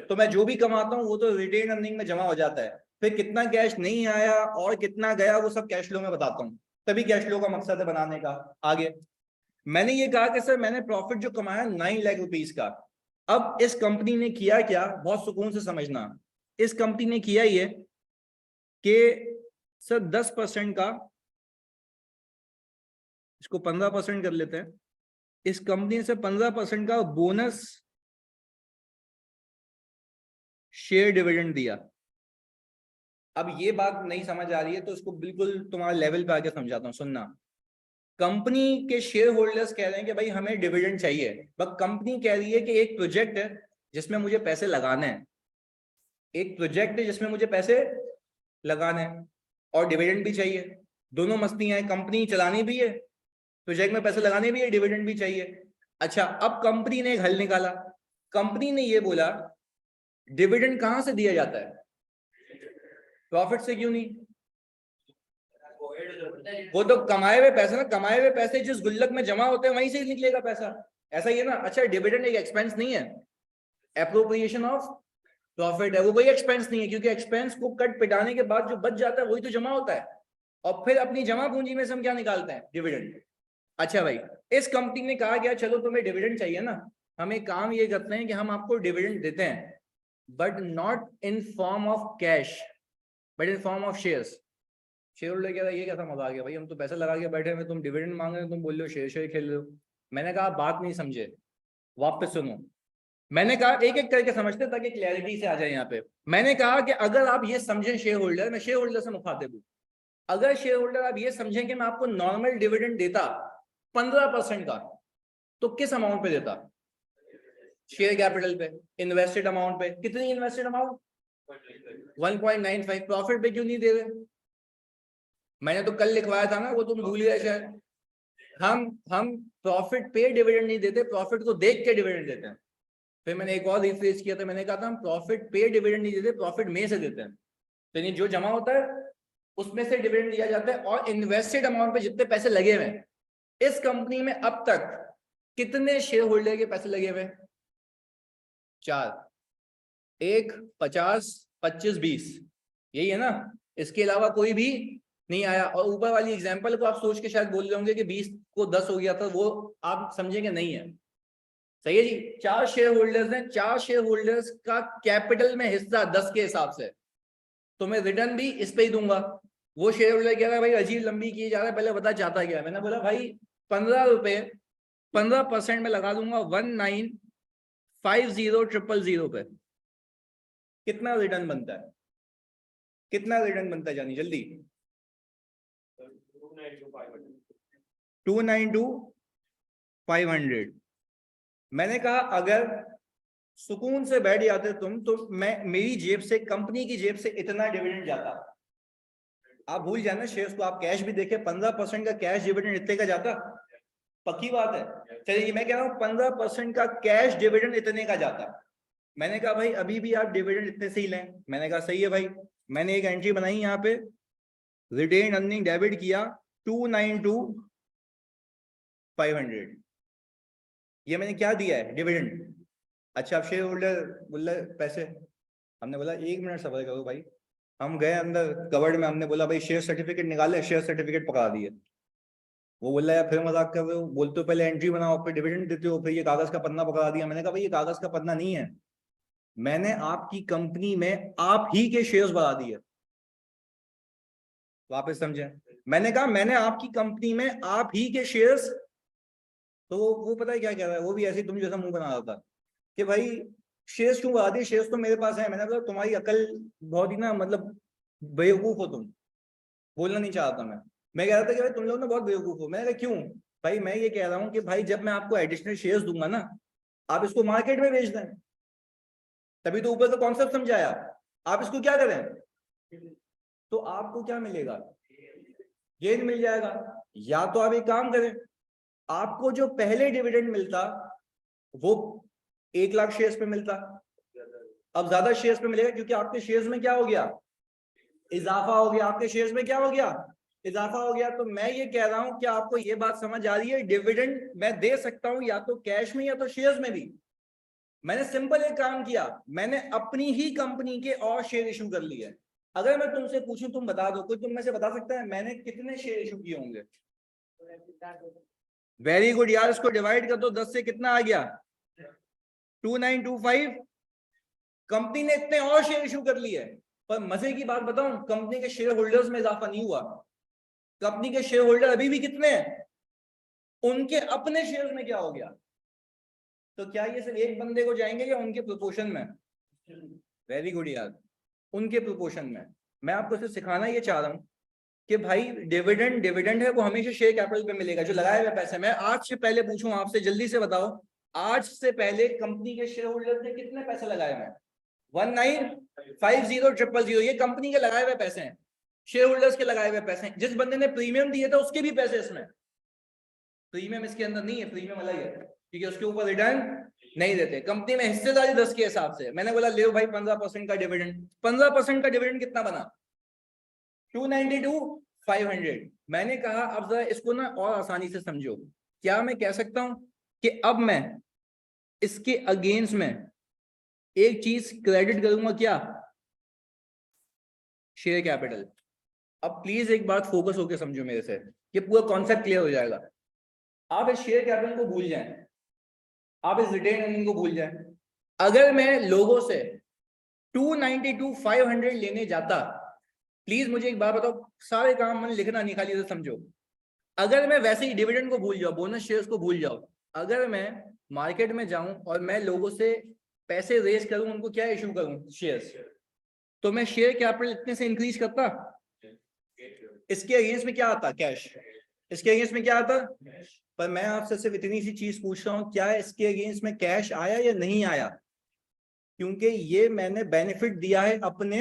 S1: तो मैं जो भी कमाता हूँ वो तो रिटेन अर्निंग में जमा हो जाता है। फिर कितना कैश नहीं आया और कितना गया वो सब कैश फ्लो में बताता हूँ, तभी कैश फ्लो का मकसद है बनाने का। आगे मैंने ये कहा कि सर मैंने प्रॉफिट जो कमाया 9 लाख रुपीस का। अब इस कंपनी ने किया क्या, बहुत सुकून से समझना। इस कंपनी ने किया ये कि सर 10% का, इसको 15% कर लेते हैं, इस कंपनी से 15% का बोनस शेयर डिविडेंड दिया। अब ये बात नहीं समझ आ रही है तो इसको बिल्कुल तुम्हारे लेवल पे आके समझाता हूँ, सुनना। कंपनी के शेयर होल्डर्स कह रहे हैं कि भाई हमें डिविडेंड चाहिए, बट कंपनी कह रही है कि एक प्रोजेक्ट है जिसमें मुझे पैसे लगाने हैं, एक प्रोजेक्ट है जिसमें मुझे पैसे लगाने हैं और डिविडेंड भी चाहिए। दोनों मस्तियां हैं, कंपनी चलानी भी है, प्रोजेक्ट में पैसे लगाने भी है, डिविडेंड भी चाहिए। अच्छा अब कंपनी ने एक हल निकाला, कंपनी ने ये बोला डिविडेंड कहां से दिया जाता है, प्रॉफिट से क्यों नहीं? वो तो कमाए हुए पैसे ना, कमाए हुए पैसे जिस गुल्लक में जमा होते हैं वहीं से निकलेगा पैसा, ऐसा ही है ना। अच्छा डिविडेंड एक एक्सपेंस नहीं है, एप्रोप्रिएशन ऑफ प्रॉफिट है, वो कोई एक्सपेंस नहीं है क्योंकि एक्सपेंस को कट पिटाने के बाद जो बच जाता है वही तो जमा होता है, और फिर अपनी जमा पूंजी में से हम क्या निकालते हैं, डिविडेंड। अच्छा भाई इस कंपनी ने कहा गया चलो तुम्हें डिविडेंड चाहिए ना, हम एक काम ये करते हैं कि हम आपको डिविडेंड देते हैं but not in form of cash but in form of shares. Share holder कह रहा है ये कैसा मजा आ गया भाई, हम तो पैसा लगा के बैठे हुए, तुम डिविडेंड मांग रहे हो, तुम बोल रहे हो शेयर शेयर खेल रहे हो। मैंने कहा बात नहीं समझे, वापस सुनो। मैंने कहा एक एक करके समझते ताकि क्लैरिटी से आ जाए यहाँ पे। मैंने कहा कि अगर आप ये समझें शेयर होल्डर, मैं शेयर होल्डर से मुखातिब हूँ, अगर शेयर होल्डर आप ये समझें कि मैं आपको नॉर्मल डिविडेंड देता 15% का, तो किस अमाउंट पे देता, शेयर कैपिटल पे, इन्वेस्टेड अमाउंट पे। कितनी इन्वेस्टेड अमाउंट, 1.95। प्रॉफिट पे क्यों नहीं दे रहे? मैंने तो कल लिखवाया था ना, वो तुम भूल गए शायद। हम प्रॉफिट पे डिविडेंड नहीं देते, प्रॉफिट को देख के डिविडेंड देते हैं। फिर मैंने एक और रिफ्रेश किया था, मैंने कहा था हम प्रॉफिट पे डिविडेंड नहीं देते, प्रॉफिट में से देते हैं। तो यानी जो जमा होता है उसमें से डिविडेंड दिया जाता है। और इन्वेस्टेड अमाउंट पे जितने पैसे लगे हुए हैं, इस कंपनी में अब तक कितने शेयर होल्डर के पैसे लगे हुए? 4, 1, 50, 25, 20, यही है ना, इसके अलावा कोई भी नहीं आया। और ऊपर वाली एग्जांपल को आप सोच के शायद बोल रहे होंगे कि 20 को 10 हो गया था, वो आप समझेंगे नहीं है। सही है जी, 4 शेयर होल्डर्स हैं, 4 शेयर होल्डर्स का कैपिटल में हिस्सा 10 के हिसाब से, तो मैं रिटर्न भी इस पे ही दूंगा। वो शेयर होल्डर कह रहा है भाई अजीब लंबी की जा रहा है, पहले बता चाहता क्या है। मैंने बोला भाई 15 रुपए 15% में लगा दूंगा 1950000 पे, कितना रिटर्न बनता है, कितना रिटर्न बनता है जानी जल्दी? 292,500। मैंने कहा अगर सुकून से बैठ जाते तुम तो मैं मेरी जेब से, कंपनी की जेब से इतना डिविडेंड जाता। आप भूल जाना शेयर्स को, आप कैश भी देखे 15% का कैश डिविडेंड इतने का जाता, पक्की बात है। चलिए मैं कह रहा हूँ 15% का कैश डिविडेंड इतने का जाता। मैंने कहा भाई अभी भी आप डिविडेंड इतने से ही लें। मैंने कहा सही है भाई। मैंने एक एंट्री बनाई यहाँ पे, रिटेन अर्निंग डेबिट किया 292,500, ये मैंने क्या दिया है डिविडेंड। अच्छा अब शेयर होल्डर बोल रहे पैसे, हमने बोला 1 मिनट सब्र करो भाई। हम गए अंदर कवर्ड में, हमने बोला भाई शेयर सर्टिफिकेट निकाले, शेयर सर्टिफिकेट पकड़ा दिए। वो बोल रहा है फिर मजाक कर रहे हो, बोलते हो पहले एंट्री बनाओ फिर डिविडेंड देते हो, फिर ये कागज का पन्ना पकड़ा दिया। मैंने कहा भाई ये कागज का पन्ना नहीं है, मैंने आपकी कंपनी में आप ही के शेयर्स बढ़ा दिए। वापस समझे, मैंने कहा मैंने आपकी कंपनी में आप ही के शेयर्स। तो वो पता है क्या कह रहा है, वो भी ऐसे तुम जैसा मुंह बना रहा था कि भाई शेयर्स क्यों बढ़ा दिए, शेयर्स तो मेरे पास है। मैंने कहा तुम्हारी अकल बहुत ही ना, मतलब बेवकूफ हो तुम। बोलना नहीं चाहता मैं कह रहा था कि भाई तुम लोग ना बहुत बेवकूफ हो। मैंने कहा क्यों भाई, मैं ये कह रहा हूँ कि भाई जब मैं आपको एडिशनल शेयर्स दूंगा ना, आप इसको मार्केट में बेच दें, तभी तो ऊपर का कॉन्सेप्ट समझाया। आप इसको क्या करें तो आपको क्या मिलेगा, गेन मिल जाएगा। या तो आप एक काम करें, आपको जो पहले डिविडेंड मिलता वो 1 लाख शेयर्स पे मिलता, अब ज्यादा शेयर्स पे मिलेगा क्योंकि आपके शेयर्स में क्या हो गया, इजाफा हो गया। आपके शेयर्स में क्या हो गया, इजाफा हो गया। तो मैं ये कह रहा हूं कि आपको ये बात समझ आ रही है, डिविडेंड मैं दे सकता हूं या तो कैश में या तो शेयर्स में भी। मैंने सिंपल एक काम किया, मैंने अपनी ही कंपनी के और शेयर इशू कर लिए। अगर मैं तुमसे पूछूं तुम बता दो, कोई तुम में से बता सकता है मैंने कितने शेयर इशू किए होंगे। वेरी गुड यार, इसको डिवाइड कर दो 10 से, कितना आ गया 2925। कंपनी ने इतने और शेयर इशू कर लिए, पर मजे की बात बताऊं, कंपनी के शेयर होल्डर्स में इजाफा नहीं हुआ। कंपनी के शेयर होल्डर अभी भी कितने हैं, उनके अपने शेयर्स में क्या हो गया। तो क्या ये सिर्फ एक बंदे को जाएंगे या उनके प्रोपोर्शन में। वेरी गुड यार, उनके प्रोपोर्शन में। मैं आपको सिर्फ सिखाना ये चाह रहा हूं कि भाई डिविडेंड डिविडेंड है वो हमेशा शेयर कैपिटल पे मिलेगा, जो लगाए हुए पैसे। मैं आज से पहले पूछूं आपसे, जल्दी से बताओ, आज से पहले कंपनी के शेयर होल्डर ने कितने पैसे लगाए हुए हैं। 1950,000, ये कंपनी के लगाए हुए पैसे हैं, शेयर होल्डर्स के लगाए हुए पैसे हैं। जिस बंदे ने प्रीमियम दिए थे उसके भी पैसे इसमें, प्रीमियम इसके अंदर नहीं है, प्रीमियम अलग है क्योंकि उसके ऊपर रिटर्न नहीं देते। कंपनी में हिस्सेदारी 10 के हिसाब से। मैंने बोला ले भाई 15% का डिविडेंड। 15% का डिविडेंड कितना बना, 292,500। मैंने कहा अब जरा इसको ना और आसानी से समझो। क्या मैं कह सकता हूं कि अब मैं इसके अगेंस्ट में एक चीज क्रेडिट करूंगा, क्या, शेयर कैपिटल। अब प्लीज एक बात फोकस होकर समझो मेरे से, ये पूरा कॉन्सेप्ट क्लियर हो जाएगा। आप इस शेयर कैपिटल को भूल जाएं, आप इस रिटेन अर्निंग को भूल जाएं। अगर मैं लोगों से 292,500 लेने जाता, प्लीज मुझे एक बात बताओ, सारे काम मैंने लिखना नहीं, खाली से समझो। अगर मैं वैसे ही डिविडेंड को भूल जाऊं, बोनस शेयर्स को भूल जाऊं, अगर मैं मार्केट में जाऊं और मैं लोगों से पैसे रेज करूं, उनको क्या इशू करूं, शेयर्स, तो मैं शेयर कैपिटल इतने से इंक्रीज करता, इसके अगेंस्ट में क्या आता, कैश। इसके अगेंस्ट में क्या आता, पर मैं आपसे सिर्फ इतनी सी चीज पूछ रहा हूं, क्या इसके अगेंस्ट में कैश आया या नहीं आया, क्योंकि ये मैंने बेनिफिट दिया है अपने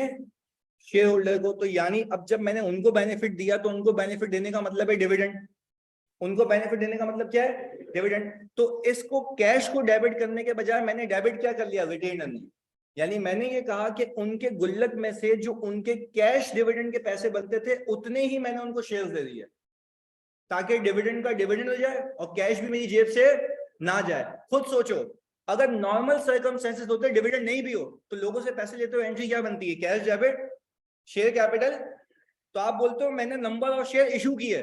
S1: शेयर होल्डर को। तो यानी अब जब मैंने उनको बेनिफिट दिया तो उनको बेनिफिट देने का मतलब है डिविडेंड। उनको बेनिफिट देने का मतलब क्या है, डिविडेंड। तो इसको कैश को डेबिट करने के बजाय मैंने डेबिट क्या कर लिया, रिटेन अर्निंग। यानी मैंने ये कहा कि उनके गुल्लक में से जो उनके कैश डिविडेंड के पैसे बनते थे उतने ही मैंने उनको शेयर्स दे दिए, ताकि डिविडेंड का डिविडेंड हो जाए और कैश भी मेरी जेब से ना जाए। खुद सोचो, अगर नॉर्मल सर्कमस्टेंसेस होते, डिविडेंड नहीं भी हो, तो लोगों से पैसे लेते हो, एंट्री क्या बनती है, कैश डेबिट शेयर कैपिटल। तो आप बोलते हो मैंने नंबर ऑफ शेयर इशू किए,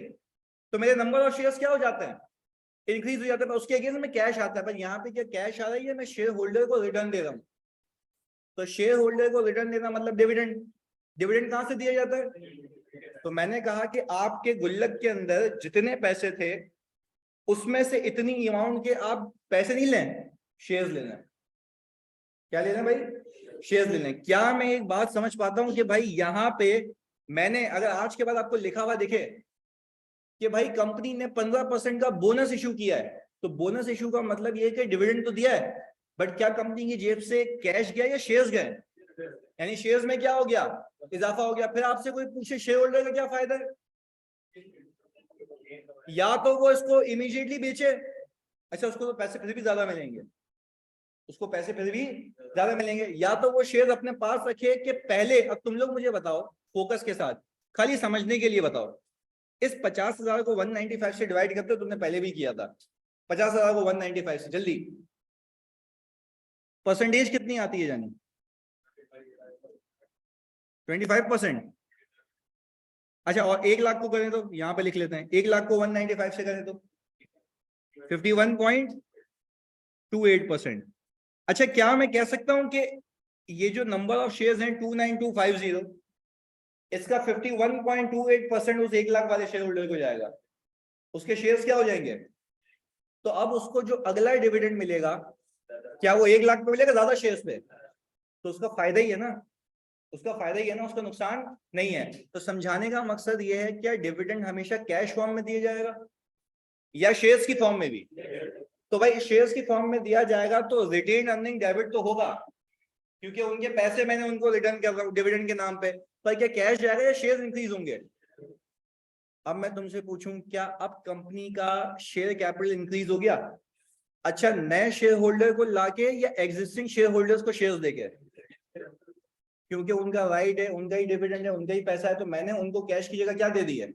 S1: तो मेरे नंबर ऑफ शेयर्स क्या हो जाते हैं, इंक्रीज हो जाता है, उसके अगेंस्ट में कैश आता है। पर यहाँ पे क्या कैश आ रहा है, मैं शेयर होल्डर को रिटर्न दे रहा हूँ। तो शेयर होल्डर को रिटर्न देना मतलब डिविडेंड। डिविडेंड कहां से दिया जाता है, तो मैंने कहा कि आपके गुल्लक के अंदर जितने पैसे थे उसमें से इतनी अमाउंट के आप पैसे नहीं लें, शेयर्स लेना। क्या लेना भाई, शेयर्स लेने। क्या मैं एक बात समझ पाता हूं कि भाई यहाँ पे मैंने अगर आज के बाद आपको लिखा हुआ दिखे कि भाई कंपनी ने 15% का बोनस इशू किया है, तो बोनस इशू का मतलब ये है कि डिविडेंड तो दिया है, बट क्या कंपनी की जेब से कैश गया या शेयर्स गए? यानी शेयर्स में क्या हो गया, इजाफा हो गया। फिर आपसे कोई पूछे शेयर होल्डर का क्या फायदा है, या तो वो इसको इमीडिएटली बेचे, अच्छा उसको तो पैसे फिर भी ज्यादा मिलेंगे, उसको पैसे फिर भी ज्यादा मिलेंगे, या तो वो शेयर अपने पास रखे कि पहले। अब तुम लोग मुझे बताओ फोकस के साथ, खाली समझने के लिए बताओ, इस 50,000 को 195 से डिवाइड करते हो, तुमने पहले भी किया था, 50,000 को 195 से, जल्दी परसेंटेज कितनी आती है जानी? 25%। अच्छा, और 1 लाख को करें तो, यहां पे लिख लेते हैं, 1 लाख को 195 से करें तो 51.28%। अच्छा, क्या मैं कह सकता हूं कि ये जो नंबर ऑफ शेयर्स हैं 29250, इसका 51.28% उस 1 लाख वाले शेयर होल्डर को जाएगा, उसके शेयर्स क्या हो जाएंगे? तो अब उसको जो अगला डिविडेंड मिलेगा, क्या वो 1 लाख पे मिलेगा ज्यादा शेयर्स पे? तो उसका फायदा ही है ना, उसका फायदा ही है ना, उसका नुकसान नहीं है। तो समझाने का मकसद ये है, क्या डिविडेंड हमेशा कैश फॉर्म में दिया जाएगा या शेयर्स की फॉर्म में भी? तो भाई शेयर्स की फॉर्म में दिया जाएगा तो रिटेन अर्निंग डेबिट तो होगा, क्योंकि उनके पैसे मैंने उनको रिटर्न कर रहा हूं डिविडेंड के नाम पे। पर क्या कैश जाएगा या शेयर्स इंक्रीज होंगे? अब मैं तुमसे पूछूं, क्या अब कंपनी का शेयर कैपिटल इंक्रीज हो गया? अच्छा, नए शेयर होल्डर को लाके या एग्जिस्टिंग शेयर होल्डर्स को शेयर्स देके? क्योंकि उनका राइट है, उनका ही डिविडेंड है, उनका ही पैसा है, तो मैंने उनको कैश की जगह क्या दे दी है,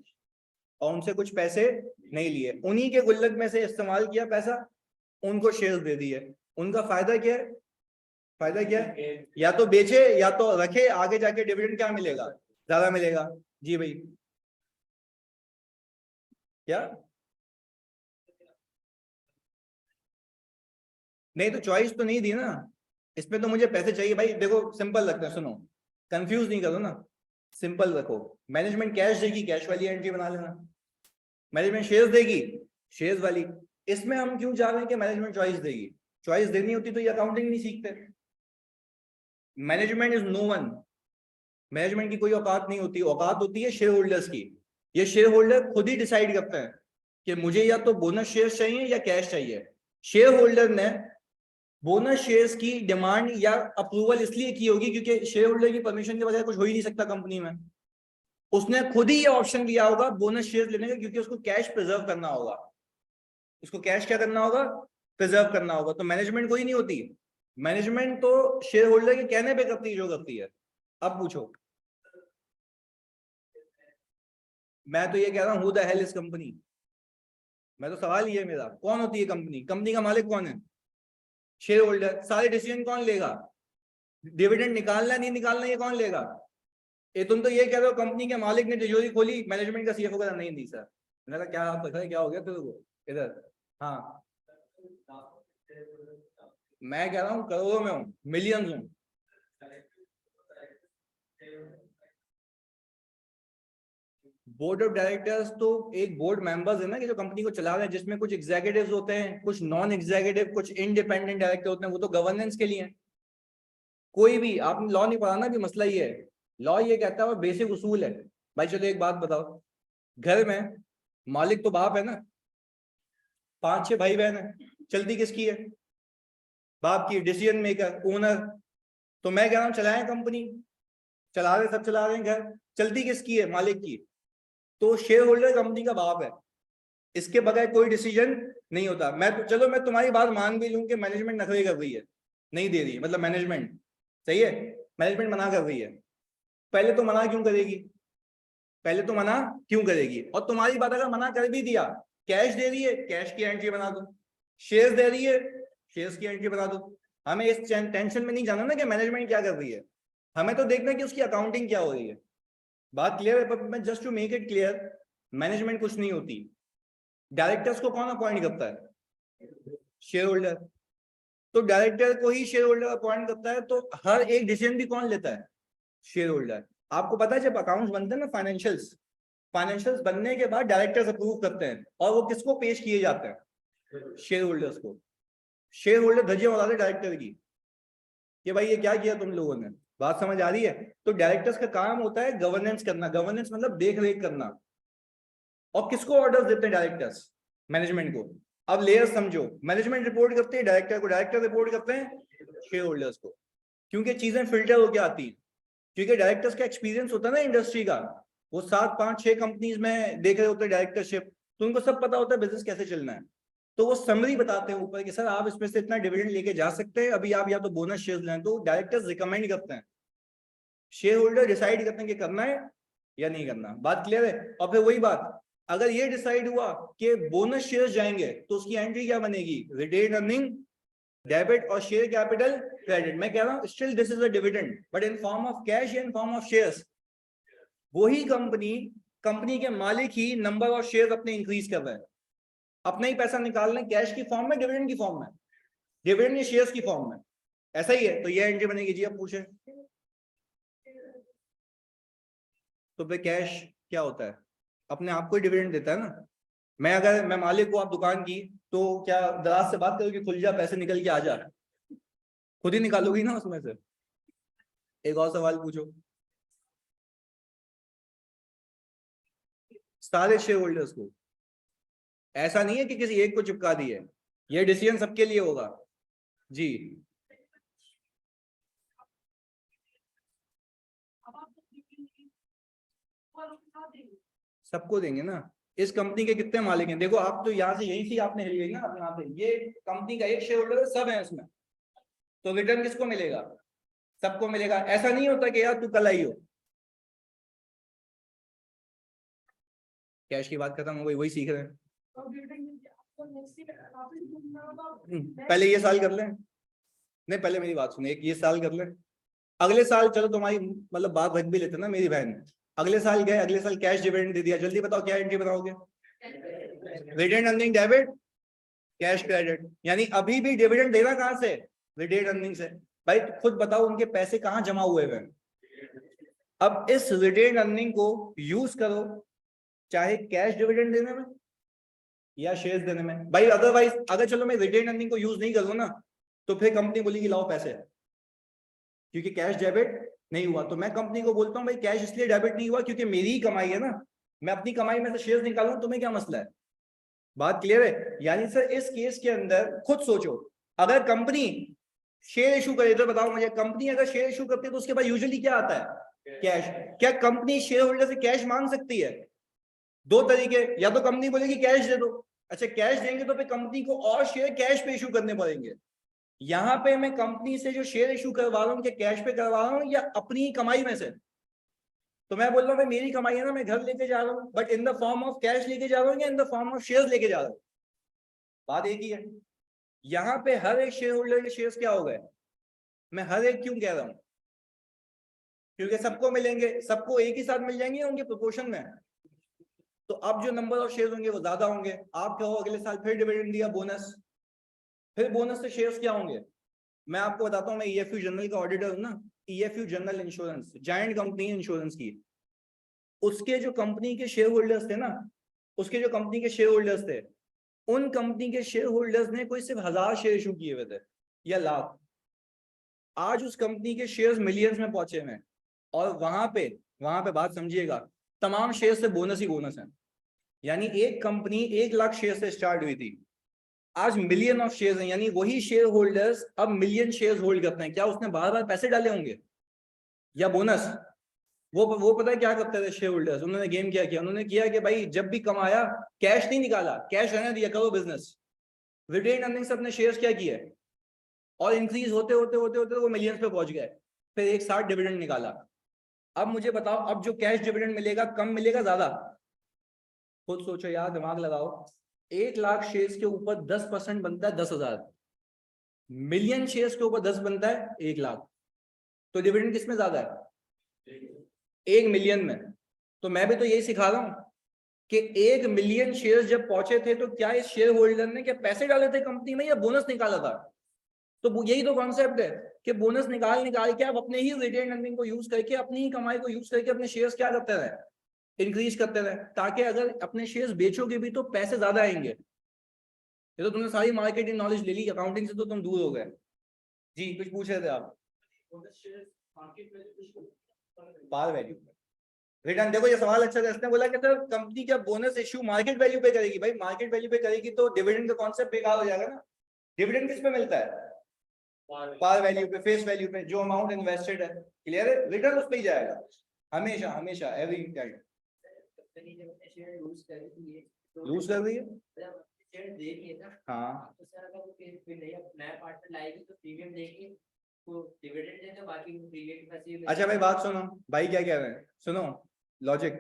S1: और उनसे कुछ पैसे नहीं लिए, उन्हीं के गुल्लक में से इस्तेमाल किया पैसा, उनको शेयर्स दे दिए। उनका फायदा क्या है? फायदा क्या है? या तो बेचे या तो रखे, आगे जाके डिविडेंड क्या मिलेगा, ज्यादा मिलेगा। जी भाई, क्या? नहीं तो चॉइस तो नहीं दी ना, इसमें तो मुझे पैसे चाहिए भाई। देखो सिंपल रखते हैं, सुनो, कंफ्यूज नहीं करो ना, सिंपल रखो। मैनेजमेंट कैश देगी, कैश वाली एंट्री बना लेना। मैनेजमेंट शेयर्स देगी, शेयर्स वाली। इसमें हम क्यों जा रहे हैं कि मैनेजमेंट चॉइस देगी? चॉइस देनी होती तो ये अकाउंटिंग नहीं सीखते। Management is no one, management की कोई औकात नहीं होती, औकात होती है शेयर होल्डर्स की। ये शेयर होल्डर खुद ही डिसाइड करते हैं कि मुझे या तो बोनस शेयर्स चाहिए या कैश चाहिए। शेयर होल्डर ने बोनस शेयर्स की डिमांड या अप्रूवल इसलिए की होगी क्योंकि शेयर होल्डर की परमिशन के बगैर कुछ हो ही नहीं सकता कंपनी में। उसने खुद ही ये ऑप्शन लिया होगा बोनस शेयर्स लेने का, क्योंकि उसको कैश प्रिजर्व करना होगा। उसको कैश क्या करना होगा? प्रिजर्व करना होगा। तो मैनेजमेंट कोई नहीं होती, मैनेजमेंट तो शेयर होल्डर के कहने पे करती है जो करती है। अब पूछो, मैं तो ये कह रहा हूं who the hell is company. मैं तो सवाल ये है मेरा, कौन होती है कंपनी? कंपनी का मालिक कौन है? Share holder. सारे डिसीजन कौन लेगा? डिविडेंड निकालना नहीं निकालना ये कौन लेगा? ये तुम तो ये कह रहे हो कंपनी के मालिक ने तिजोरी खोली, मैनेजमेंट का सीएफओ का नहीं दी सर। मैंने कहा क्या आप पता है क्या हो गया तेरे को इधर? हाँ, मैं कह रहा हूँ करोड़ों में हूँ, मिलियंस हूँ। बोर्ड ऑफ डायरेक्टर्स तो एक बोर्ड मेंबर्स है ना कि जो कंपनी को चला रहे हैं, जिसमें कुछ एग्जीक्यूटिव्स होते हैं, कुछ नॉन एग्जीक्यूटिव, कुछ इंडिपेंडेंट डायरेक्टर होते हैं, वो तो गवर्नेंस के लिए हैं। कोई भी, आपने लॉ नहीं पढ़ा ना, भी मसला ये है। लॉ ये कहता है, वो बेसिक उसूल है। भाई चलो एक बात बताओ, घर में मालिक तो बाप है ना, 5-6 भाई बहन है, चलती किसकी है? बाप की। Decision maker, owner. तो मैं कह रहा हूँ चलाएं कंपनी, चला रहे, सब चला रहे हैं घर, चलती किसकी है? मालिक की। तो शेयर होल्डर कंपनी का बाप है, इसके बगैर कोई डिसीजन नहीं होता। मैं चलो मैं तुम्हारी बात मान भी लूं कि मैनेजमेंट नखरे कर रही है, नहीं दे रही, मतलब मैनेजमेंट सही है, मैनेजमेंट मना कर रही है। पहले तो मना क्यों करेगी? पहले तो मना क्यों करेगी? और तुम्हारी बात अगर मना कर भी दिया, कैश दे रही है, कैश की एंट्री बना दो, शेयर्स दे रही है, शेयर्स की एंट्री बना दो। हमें इस टेंशन में नहीं जाना ना कि मैनेजमेंट क्या कर रही है, हमें तो देखना कि उसकी अकाउंटिंग क्या हो रही है। बात क्लियर है? पर मैं just to make it clear, management कुछ नहीं होती। डायरेक्टर्स को कौन अपॉइंट करता है? Share holder. तो डायरेक्टर को ही शेयर होल्डर अपॉइंट करता है, तो हर एक डिसीजन भी कौन लेता है? Share holder. आपको पता है जब अकाउंट्स बनते हैं ना, फाइनेंशियल्स, फाइनेंशियल्स बनने के बाद डायरेक्टर्स अप्रूव करते हैं, और वो किसको पेश किए जाते हैं? शेयर होल्डर्स को। शेयर होल्डर धज्जियां उड़ाते डायरेक्टर की कि भाई ये क्या किया तुम लोगों ने। बात समझ आ रही है? तो डायरेक्टर्स का काम होता है गवर्नेंस करना, गवर्नेंस मतलब देख रेख करना। और किसको ऑर्डर्स देते हैं डायरेक्टर्स? मैनेजमेंट को। अब लेयर समझो, मैनेजमेंट रिपोर्ट करती है डायरेक्टर को, डायरेक्टर रिपोर्ट करते हैं शेयर होल्डर्स को, क्योंकि चीजें फिल्टर होकर आती हैं। क्योंकि डायरेक्टर्स का एक्सपीरियंस होता है ना इंडस्ट्री का, वो 7, 5, 6 कंपनीज में देख रहे होते हैं डायरेक्टरशिप, तो उनको सब पता होता है बिजनेस कैसे चलना है। तो वो समरी बताते हैं ऊपर कि सर आप इसमें से इतना डिविडेंड लेके जा सकते हैं, अभी आप या तो बोनस शेयर लें, तो डायरेक्टर्स रिकमेंड करते हैं, शेयर होल्डर डिसाइड करते हैं कि करना है या नहीं करना। बात क्लियर है? और फिर वही बात, अगर ये डिसाइड हुआ कि बोनस शेयर जाएंगे तो उसकी एंट्री क्या बनेगी, रिटेन अर्निंग डेबिट और शेयर कैपिटल क्रेडिट। मैं कह रहा हूं still this is a dividend but in form of cash या इन फॉर्म ऑफ शेयर्स। वही कंपनी के मालिक ही नंबर ऑफ शेयर अपने इंक्रीज कर रहे हैं, अपना ही पैसा निकाल रहे हैं कैश की फॉर्म में, डिविडेंड की फॉर्म में, डिविडेंड या शेयर्स की फॉर्म में, ऐसा ही है। तो ये एंट्री बनेगी। जी अब पूछे तो फिर कैश क्या होता है, अपने आप को ही डिविडेंड देता है ना। मैं मालिक हूं आप दुकान की, तो क्या दराज से बात करो कि खुल जा पैसे निकल के आ जा, खुद ही निकालोगी ना उसमें से। एक और सवाल पूछो। सारे शेयर होल्डर्स को, ऐसा नहीं है कि किसी एक को चिपका दिए, ये डिसीजन सबके लिए होगा। जी सबको देंगे ना। इस कंपनी के कितने मालिक हैं देखो, आप तो यहाँ से यहीं से आपने हिल गई ना अपने यहाँ पे, ये कंपनी का एक शेयर होल्डर है, सब है इसमें, तो रिटर्न किसको मिलेगा, सबको मिलेगा। ऐसा नहीं होता कि यार तू कल आई हो, कैश की बात खत्म हो गई, वही सीख रहे हैं। पहले ये साल कर लें, नहीं पहले मेरी बात सुनिए, एक ये साल कर लें, अगले साल चलो तुम्हारी मतलब बात रख भी लेते ना मेरी बहन, अगले साल गए, अगले साल कैश डिविडेंड दे दिया, जल्दी बताओ क्या एंट्री बनाओगे, retain earning debit cash credit. यानी अभी भी डिविडेंड देना कहां से, रिटेन अर्निंग से। भाई खुद बताओ उनके पैसे कहां जमा हुए हैं। अब इस रिटेन अर्निंग को यूज करो, चाहे कैश डिविडेंड देने में या शेयर्स देने में। भाई अदरवाइज अगर चलो मैं रिटेन अर्निंग को यूज नहीं करूँ ना, तो फिर कंपनी बोलेगी लाओ पैसे, क्योंकि कैश डेबिट नहीं हुआ। तो मैं कंपनी को बोलता हूँ भाई कैश इसलिए डेबिट नहीं हुआ क्योंकि मेरी ही कमाई है ना, मैं अपनी कमाई में से शेयर्स निकालूं, तुम्हें क्या मसला है। बात क्लियर है? यानी सर इस केस के अंदर खुद सोचो, अगर कंपनी शेयर इशू करे तो बताओ मुझे, कंपनी अगर शेयर इशू करती है तो उसके बाद यूजुअली क्या आता है, कैश। क्या कंपनी शेयर होल्डर से कैश मांग सकती है? दो तरीके, या तो कंपनी बोलेगी कैश दे दो, अच्छा कैश देंगे तो फिर कंपनी को और शेयर कैश पे इशू करने पड़ेंगे। यहाँ पे मैं कंपनी से जो शेयर इशू करवा रहा हूँ क्या कैश पे करवा रहा हूँ या अपनी कमाई में से, तो मैं बोल रहा हूँ भाई मेरी कमाई है ना, मैं घर लेके जा रहा हूँ, but in the form of cash लेके जा रहा हूँ या in the form of shares लेके जा रहा हूँ, बात एक ही है। यहाँ पे हर एक शेयर होल्डर के शेयर्स क्या हो गए, मैं हर एक क्यों कह रहा हूँ, क्योंकि सबको मिलेंगे, सबको एक ही साथ मिल जाएंगे उनके प्रोपोर्शन में, तो अब जो नंबर ऑफ शेयर्स होंगे वो ज्यादा होंगे। आप कहो अगले साल फिर डिविडेंड दिया बोनस, फिर बोनस से शेयर्स क्या होंगे। मैं आपको बताता हूँ, मैं ईएफयू जनरल का ऑडिटर हूँ ना, EFU general insurance giant company insurance की, उसके जो कंपनी के शेयर होल्डर्स थे ना, उसके जो कंपनी के शेयर होल्डर्स थे, उन कंपनी के शेयर होल्डर्स ने कोई सिर्फ 1000 शेयर इशू किए हुए थे या लाख, आज उस कंपनी के शेयर्स मिलियंस में पहुंचे हुए हैं। और वहां पे बात समझिएगा, तमाम शेयर से बोनस ही बोनस है। यानी एक कंपनी 1 लाख शेयर से स्टार्ट हुई थी, आज मिलियन ऑफ शेयर्स हैं, यानी वही शेयर होल्डर्स अब मिलियन शेयर्स होल्ड करते हैं। क्या उसने बार बार पैसे डाले होंगे या बोनस? वो पता है क्या करते थे शेयर होल्डर्स, उन्होंने गेम क्या किया, उन्होंने किया कि भाई जब भी कमाया कैश नहीं निकाला, कैश रहने दिया, करो बिजनेस। रिटेन अर्निंग से अपने शेयर्स क्या किए और इंक्रीज होते होते होते होते वो मिलियंस पे पहुंच गए, फिर एक साथ डिविडेंड निकाला। अब मुझे बताओ, अब जो कैश डिविडेंड मिलेगा कम मिलेगा ज्यादा, खुद सोचो यार, दिमाग लगाओ। 1 लाख शेयर्स के ऊपर 10% बनता है 10,000, मिलियन शेयर्स के ऊपर 10 बनता है 1 लाख, तो डिविडेंड किसमें ज्यादा है, 1 मिलियन में। तो मैं भी तो यही सिखा रहा हूं कि 1 मिलियन शेयर्स जब पहुंचे थे तो क्या इस शेयर होल्डर ने क्या पैसे डाले थे कंपनी में या बोनस निकाला था। तो यही तो कॉन्सेप्ट है कि बोनस निकाल के आप अपने ही रिटेन अर्निंग को यूज करके, अपनी ही कमाई को यूज करके अपने शेयर्स क्या करते रहे, इंक्रीज करते रहे, ताकि अगर अपने शेयर्स बेचोगे भी तो पैसे ज्यादा आएंगे। ये तो तुमने सारी मार्केटिंग नॉलेज ले ली, अकाउंटिंग से तो तुम दूर हो गए। जी कुछ पूछ रहे थे आप, पार वैल्यू रिटर्न देखो, ये सवाल अच्छा था, इसने बोला कि सर कंपनी क्या बोनस इश्यू मार्केट वैल्यू पे करेगी? भाई मार्केट वैल्यू पे करेगी तो डिविडेंड का कॉन्सेप्ट बेकार हो जाएगा ना। डिविडेंड किस पे मिलता है? पार वैल्यू पे, फेस वैल्यू पे, जो अमाउंट इन्वेस्टेड है। क्लियर है? रिटर्न उस पे ही जाएगा हमेशा हमेशा, एवरी टाइम। लूज कर रही है, हाँ।
S2: तो सर अगर वो फिर नया पार्टनर लाएगी तो प्रीमियम देगी, तो डिविडेंड देगा, बाकी प्रीमियम के पैसे।
S1: अच्छा भाई बात सुनो, भाई क्या कह रहे हैं, सुनो लॉजिक।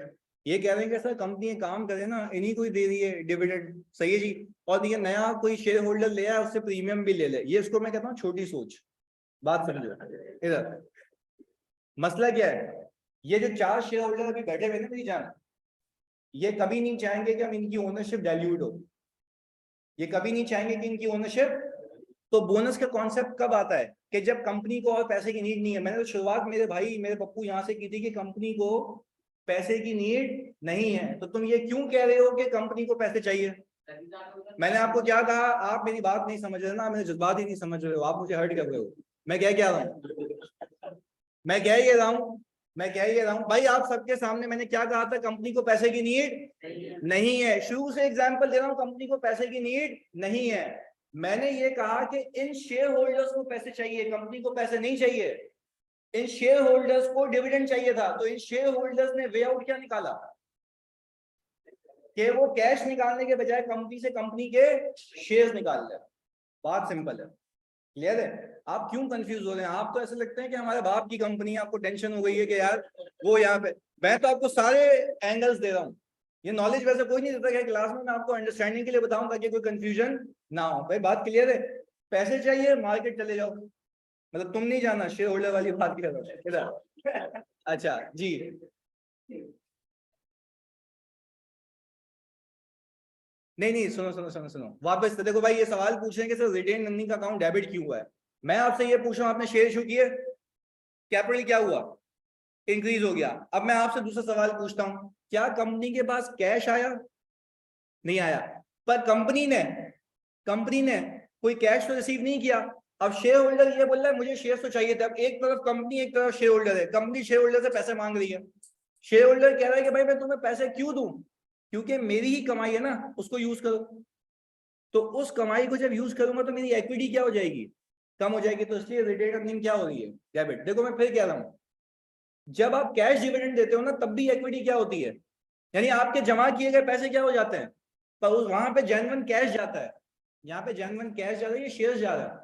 S1: ये कह रहे हैं कि सर कंपनी काम करे ना, इन्हीं को ही दे रही है डिविडेंड, सही है जी, और ये नया कोई शेयर होल्डर ले आए उससे प्रीमियम भी ले ले। ये इसको मैं कहता हूँ छोटी सोच। बात समझो इधर, मसला क्या है, ये जो 4 शेयर होल्डर अभी बैठे हुए ना मेरी जान, ये कभी नहीं चाहेंगे कि हम इनकी ओनरशिप डाइल्यूट हो, ये कभी नहीं चाहेंगे कि इनकी ओनरशिप। तो बोनस का कॉन्सेप्ट कब आता है कि जब कंपनी को और पैसे की नीड नहीं है। मैंने तो शुरुआत मेरे भाई मेरे पप्पू यहाँ से की थी कि कंपनी को पैसे की नीड नहीं है, तो तुम ये क्यों कह रहे हो कि कंपनी को पैसे चाहिए? मैंने आपको क्या कहा, आप मेरी बात नहीं समझ रहे ना, मेरे जज्बात ही नहीं समझ रहे हो, आप मुझे हर्ट कर रहे हो। मैं क्या रहा हूँ, मैं कह ये रहा हूँ, मैं कह ये रहा हूँ भाई आप सबके सामने, मैंने क्या कहा था, कंपनी को पैसे की नीड नहीं है। शुरू से एग्जांपल दे रहा हूँ, कंपनी को पैसे की नीड नहीं है। मैंने ये कहा कि इन शेयर होल्डर्स को पैसे चाहिए, कंपनी को पैसे नहीं चाहिए। इन शेयर होल्डर्स को डिविडेंड चाहिए था, तो इन शेयर होल्डर्स ने वे आउट क्या निकाला कि वो कैश निकालने के बजाय कंपनी से कंपनी के शेयर्स निकाल लिया। बात सिंपल है, क्लियर है? आप क्यों कंफ्यूज हो रहे हैं? आप तो ऐसे लगते हैं कि हमारे बाप की कंपनी है, आपको टेंशन हो गई है कि यार वो यहाँ पे। मैं तो आपको सारे एंगल्स दे रहा हूँ, ये नॉलेज वैसे कोई नहीं देता है क्लास में, मैं आपको अंडरस्टैंडिंग के लिए बताऊं ताकि कोई कंफ्यूजन ना हो। भाई बात क्लियर है, पैसे चाहिए मार्केट चले जाओ, मतलब तुम नहीं जाना, शेयर होल्डर वाली बात कर रहा हूँ। अच्छा जी, नहीं सुनो सुनो सुनो सुनो वापस से देखो भाई, ये सवाल पूछ रहे हैं कि सर रिटेन अर्निंग का अकाउंट डेबिट क्यों हुआ है। मैं आपसे ये पूछ रहा हूँ, आपने शेयर इशू किए, कैपिटल क्या हुआ, इंक्रीज हो गया। अब मैं आपसे दूसरा सवाल पूछता हूँ, क्या कंपनी के पास कैश आया? नहीं आया, पर कंपनी ने कोई कैश तो रिसीव नहीं किया। अब शेयर होल्डर ये बोल रहा है मुझे शेयर तो चाहिए थे। अब एक तरफ कंपनी एक तरफ शेयर होल्डर है, कंपनी शेयर होल्डर से पैसे मांग रही है, शेयर होल्डर कह रहा है कि भाई मैं तुम्हें पैसे क्यों दूं, क्योंकि मेरी ही कमाई है ना, उसको यूज करो। तो उस कमाई को जब यूज करूंगा तो मेरी इक्विटी क्या हो जाएगी, कम हो जाएगी, तो इसलिए रिटेन अर्निंग क्या हो रही है, डेबिट। देखो मैं फिर कह रहा हूं, जब आप कैश डिविडेंड देते हो ना तब भी इक्विटी क्या होती है, यानी आपके जमा किए गए पैसे क्या हो जाते हैं, पर वहां पे जेन्युइन कैश जाता है, यहाँ पे जेन्युइन कैश जा रहा है, ये शेयर्स जा रहा है।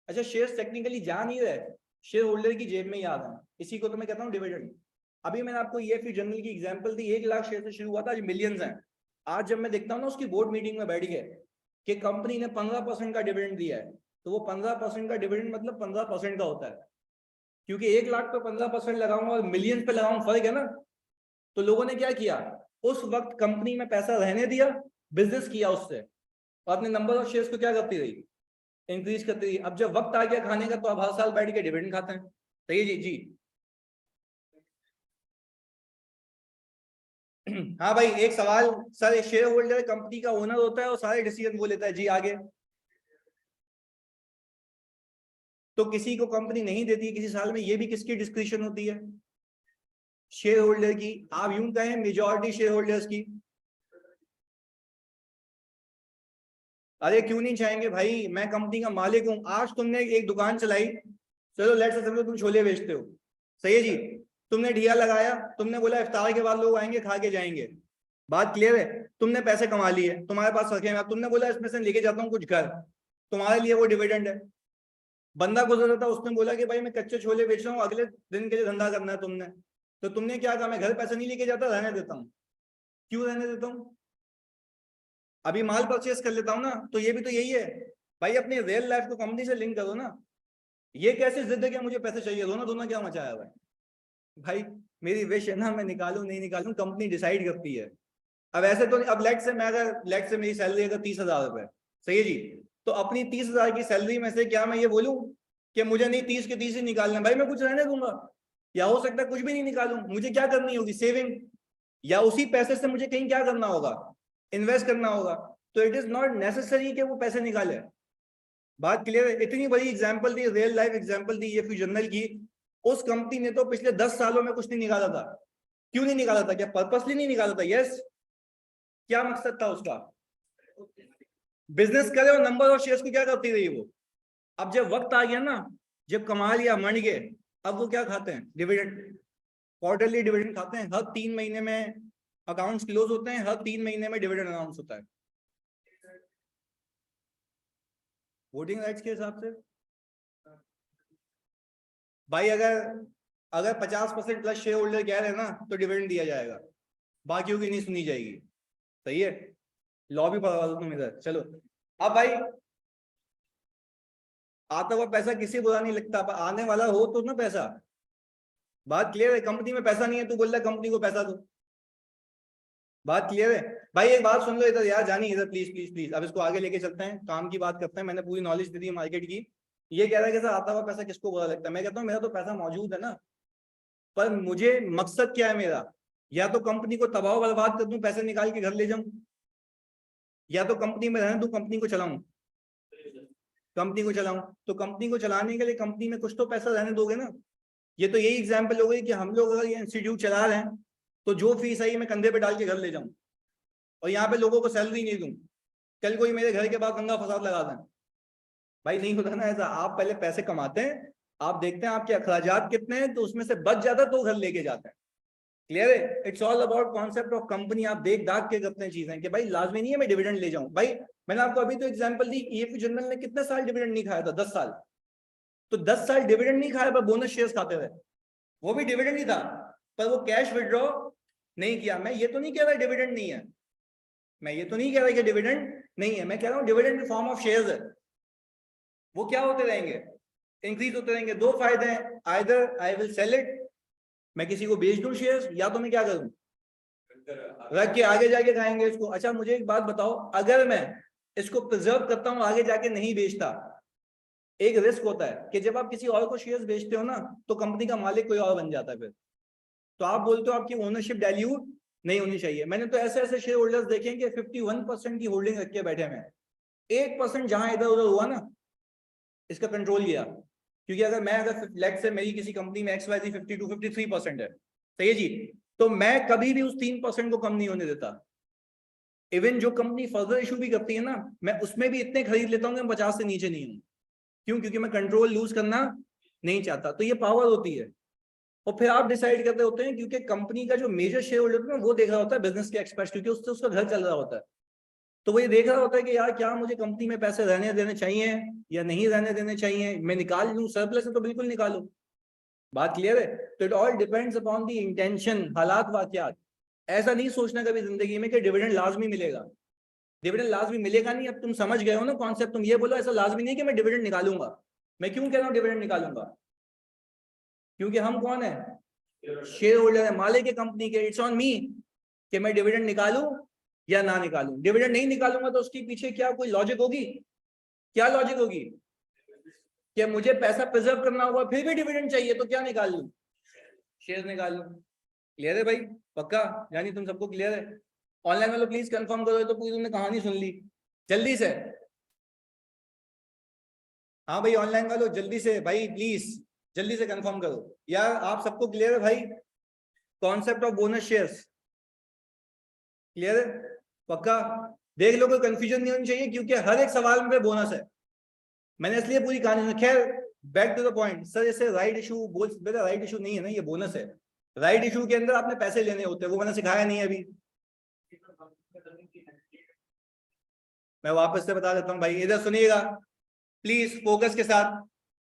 S1: अच्छा शेयर्स टेक्निकली जा नहीं रहे, शेयर होल्डर की जेब में ही आ रहा है, इसी को तो मैं कहता हूँ डिविडेंड। अभी मैंने आपको ये फिर जनरल की एग्जांपल दी, 1 लाख शेयर से शुरू हुआ था, आज मिलियंस हैं। आज जब मैं देखता हूँ ना उसकी बोर्ड मीटिंग में बैठ गए कि कंपनी ने 15% का डिविडेंड दिया है, तो वो 15% का डिविडेंड मतलब 15% का होता है, क्योंकि 1 लाख पे 15% लगाऊंगा और मिलियंस पे लगाऊंगा, फर्क है ना। तो लोगों ने क्या किया, उस वक्त कंपनी में पैसा रहने दिया, बिजनेस किया उससे, और अपने नंबर ऑफ शेयर्स को क्या करती रही, इंक्रीज करती रही। अब जब वक्त आ गया खाने का तो अब हर साल बैठ के डिविडेंड खाते हैं। सही है जी जी। हाँ भाई एक सवाल, सर शेयर होल्डर कंपनी का ओनर होता है और सारे डिसीजन वो लेता है जी, आगे। तो किसी को कंपनी नहीं देती किसी साल में, ये भी किसकी डिस्क्रिप्शन होती है, शेयर होल्डर की। आप यूं कहें मेजॉरिटी शेयर होल्डर्स की। अरे क्यों नहीं चाहेंगे भाई, मैं कंपनी का मालिक हूं। आज तुमने एक दुकान चलाई, चलो लेट्स समझो तुम छोले बेचते हो, सही है जी, तुमने ठिया लगाया, तुमने बोला इफ्तार के बाद लोग आएंगे खा के जाएंगे, बात क्लियर है। तुमने पैसे कमा लिए, तुम्हारे पास रखे हैं, तुमने बोला इसमें से लेके जाता हूँ कुछ घर, तुम्हारे लिए वो डिविडेंड है। बंदा गुजर रहा था, उसने बोला कि भाई मैं कच्चे छोले बेच रहा हूँ, अगले दिन के लिए धंधा करना है तुमने, तो तुमने क्या कहा, मैं घर पैसे नहीं लेके जाता, रहने देता हूँ। क्यों रहने देता हूँ, अभी माल परचेस कर लेता हूँ ना, तो ये भी तो यही है भाई, अपनी रियल लाइफ को कंपनी से लिंक करो ना। ये कैसी जिद है कि मुझे पैसे चाहिए, रोना धोना क्या मचाया हुआ है भाई। मेरी विश है ना, मैं निकालूं नहीं निकालूं कंपनी डिसाइड करती है। अब ऐसे तो अब लेट से मैं अगर लेट से मेरी सैलरी अगर 30,000 रुपए, सही है जी, तो अपनी 30,000 की सैलरी में से क्या मैं ये बोलूं कि मुझे नहीं 30 के 30 ही निकालना, भाई मैं कुछ रहने दूंगा, या हो सकता है कुछ भी नहीं निकालूं। मुझे क्या करनी होगी, सेविंग, या उसी पैसे से मुझे कहीं क्या करना होगा, इन्वेस्ट करना होगा। तो इट इज नॉट नेसेसरी कि वो पैसे निकाले। बात क्लियर है? इतनी बड़ी एग्जांपल दी, रियल लाइफ एग्जांपल दी ये फ्यूजनल की। उस कंपनी ने तो पिछले 10 सालों में कुछ नहीं निकाला था, क्यों नहीं निकाला था? क्या पर्पसली नहीं निकाला था? यस। क्या मकसद था उसका? बिजनेस करे और नंबर ऑफ शेयर्स को क्या करती रही वो। अब जब वक्त आ गया ना, जब कमा लिया, मंड गए, अब वो क्या खाते हैं? डिविडेंड। क्वार्टरली डिविडेंड खाते हैं। हर 3 महीने में अकाउंट्स क्लोज होते हैं, हर 3 महीने में डिविडेंड अनाउंस होता है वोटिंग राइट्स के हिसाब से। भाई अगर अगर 50% प्लस शेयर होल्डर कह रहे हैं ना तो डिविडेंड दिया जाएगा, बाकियों की नहीं सुनी जाएगी। सही है, लॉ भी पढ़ा तुम इधर। चलो अब भाई, आता हुआ पैसा किसी बुरा नहीं लगता, पर आने वाला हो तो ना पैसा। बात क्लियर है? कंपनी में पैसा नहीं है, तू बोल रहा है कंपनी को पैसा दो। बात क्लियर है भाई? एक बात सुन लो इधर यार, जानी इधर प्लीज प्लीज प्लीज। अब इसको आगे लेके चलते हैं, काम की बात करते हैं। मैंने पूरी नॉलेज दे दी मार्केट की। ये कह रहा है कि सर आता हुआ पैसा किसको बुरा लगता है। मैं कहता हूँ मेरा तो पैसा मौजूद है ना, पर मुझे मकसद क्या है मेरा? या तो कंपनी को तबाह बर्बाद कर दूं, पैसे निकाल के घर ले जाऊं, या तो कंपनी में रहने दूं, कंपनी को चलाऊं। कंपनी को चलाऊं तो कंपनी को चलाने के लिए कंपनी में कुछ तो पैसा रहने दोगे ना। ये तो यही एग्जाम्पल हो गई कि हम लोग अगर ये इंस्टीट्यूट चला रहे हैं तो जो फीस आई मैं कंधे पे डाल के घर ले जाऊं और यहाँ पे लोगों को सैलरी नहीं दूं, कल कोई मेरे घर के पास दंगा फसाद लगा दें। भाई नहीं होता ना ऐसा। आप पहले पैसे कमाते हैं, आप देखते हैं आपके अखराजात कितने हैं, तो उसमें से बच जाता तो घर लेके जाते हैं। क्लियर है? It's all about concept of company. आप देख दाख के करते हैं चीजें कि भाई लाजमी नहीं है मैं डिविडेंड ले जाऊं। भाई मैंने आपको अभी तो एग्जांपल दी, ईएफपी जनरल ने कितने साल डिविडेंड नहीं खाया था? 10 साल। तो 10 साल डिविडेंड नहीं खाया पर बोनस शेयर्स खाते रहे, वो भी डिविडेंड ही था, पर वो कैश विड्रॉ नहीं किया। मैं ये तो नहीं कह रहा डिविडेंड नहीं है, मैं ये तो नहीं कह रहा कि डिविडेंड नहीं है, मैं कह रहा हूँ डिविडेंड फॉर्म ऑफ शेयर्स है। वो क्या होते रहेंगे? इंक्रीज होते रहेंगे। दो फायदे हैं, either I will sell it, मैं किसी को बेच दूं शेयर्स, या तो मैं क्या करूं, रख के आगे जाके खाएंगे इसको। अच्छा मुझे एक बात बताओ, अगर मैं इसको प्रिजर्व करता हूं आगे जाके नहीं बेचता, एक रिस्क होता है कि जब आप किसी और को शेयर्स बेचते हो ना तो कंपनी का मालिक कोई और बन जाता है फिर। तो आप बोलते हो आपकी ओनरशिप डाइल्यूट नहीं होनी चाहिए। मैंने तो ऐसे ऐसे शेयर होल्डर्स देखे हैं कि 51% की होल्डिंग रख के बैठे हैं, 1% जहां इधर उधर हुआ ना इसका कंट्रोल किया। क्योंकि अगर मैं अगर लेट से मेरी किसी कंपनी में XYZ 52-53% है, सही है जी, तो मैं कभी भी उस 3% को कम नहीं होने देता। इवन जो कंपनी फर्दर इशू भी करती है ना, मैं उसमें भी इतने खरीद लेता हूँ कि 50 से नीचे नहीं हूँ। क्यों? क्योंकि मैं कंट्रोल लूज करना नहीं चाहता। तो ये पावर होती है। और फिर आप डिसाइड करते होते हैं, क्योंकि कंपनी का जो मेजर शेयर होल्डर होता है वो देख रहा होता है बिजनेस के एक्सपर्ट, क्योंकि उससे उसका घर चल रहा होता है। तो वो ये देख रहा होता है कि यार क्या मुझे कंपनी में पैसे रहने देने चाहिए या नहीं रहने देने चाहिए, मैं निकाल लूं, सरप्लस है तो बिल्कुल निकालो। बात क्लियर है? तो it all depends upon the intention, हालात वाकयात। ऐसा नहीं सोचना कभी जिंदगी में कि डिविडेंड लाजमी मिलेगा। डिविडेंड लाजमी मिलेगा नहीं। अब तुम समझ गए हो ना कॉन्सेप्ट। तुम ये बोलो ऐसा लाजमी नहीं कि मैं डिविडेंड निकालूंगा। मैं क्यों कह रहा हूँ डिविडेंड निकालूंगा? क्योंकि हम कौन है? शेयर होल्डर है, मालिक है कंपनी के। इट्स ऑन मी कि मैं डिविडेंड निकालूं या ना निकालूं। डिविडेंड नहीं निकालूंगा तो उसके पीछे क्या कोई लॉजिक होगी? क्या लॉजिक होगी? कि मुझे पैसा प्रिजर्व करना होगा फिर भी डिविडेंड चाहिए, तो क्या निकाल लूं? शेयर निकाल लूं। क्लियर है भाई? पक्का? यानी तुम सबको क्लियर है? ऑनलाइन वालों प्लीज कंफर्म करो, तो पूरी तुमने कहानी सुन ली जल्दी से। हाँ भाई ऑनलाइन वालों जल्दी से भाई प्लीज जल्दी से कंफर्म करो यार। आप सबको क्लियर है भाई concept of bonus shares? Clear है? पक्का? देख लो कोई कंफ्यूजन नहीं होनी चाहिए, क्योंकि हर एक सवाल में बोनस है। मैंने इसलिए पूरी कहानी। खैर back to the point. Sir जैसे राइट इशू बोल, बेटा राइट इशू नहीं है ना, ये बोनस है। राइट इशू के अंदर आपने पैसे लेने होते हैं, वो मैंने सिखाया नहीं है अभी। मैं वापस से बता देता हूँ भाई, इधर सुनिएगा प्लीज फोकस के साथ।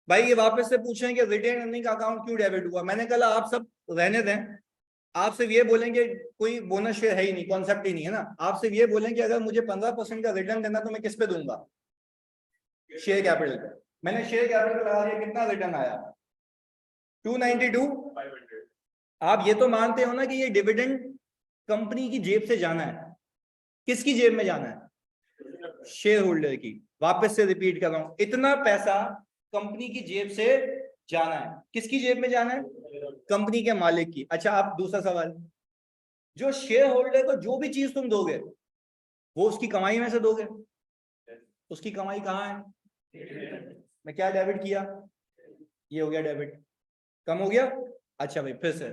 S1: भाई ये वापस से पूछ रहे हैं कि रिटेन अर्निंग का अकाउंट क्यों डेबिट हुआ। मैंने कहा आप सब रहने दें, आप सिर्फ ये बोलेंगे कोई बोनस शेयर है ही नहीं, कॉन्सेप्ट ही नहीं है ना। आप सिर्फ ये बोलें कि अगर मुझे 15% का रिटर्न देना तो मैं किस पे दूंगा? शेयर कैपिटल पे। मैंने शेयर कैपिटल लगा दिया, कितना रिटर्न आया? 292। आप ये तो मानते हो ना कि ये डिविडेंड कंपनी की जेब से जाना है। किसकी जेब में जाना है? शेयर होल्डर की। वापस से रिपीट कर रहा हूं, इतना पैसा कंपनी की जेब से जाना है। किसकी जेब में जाना है? कंपनी के मालिक की। अच्छा आप दूसरा सवाल, जो शेयर होल्डर को जो भी चीज तुम दोगे वो उसकी कमाई में से दोगे। उसकी कमाई कहाँ है? मैं क्या डेबिट किया? ये हो गया डेबिट। कम हो गया? अच्छा भाई फिर से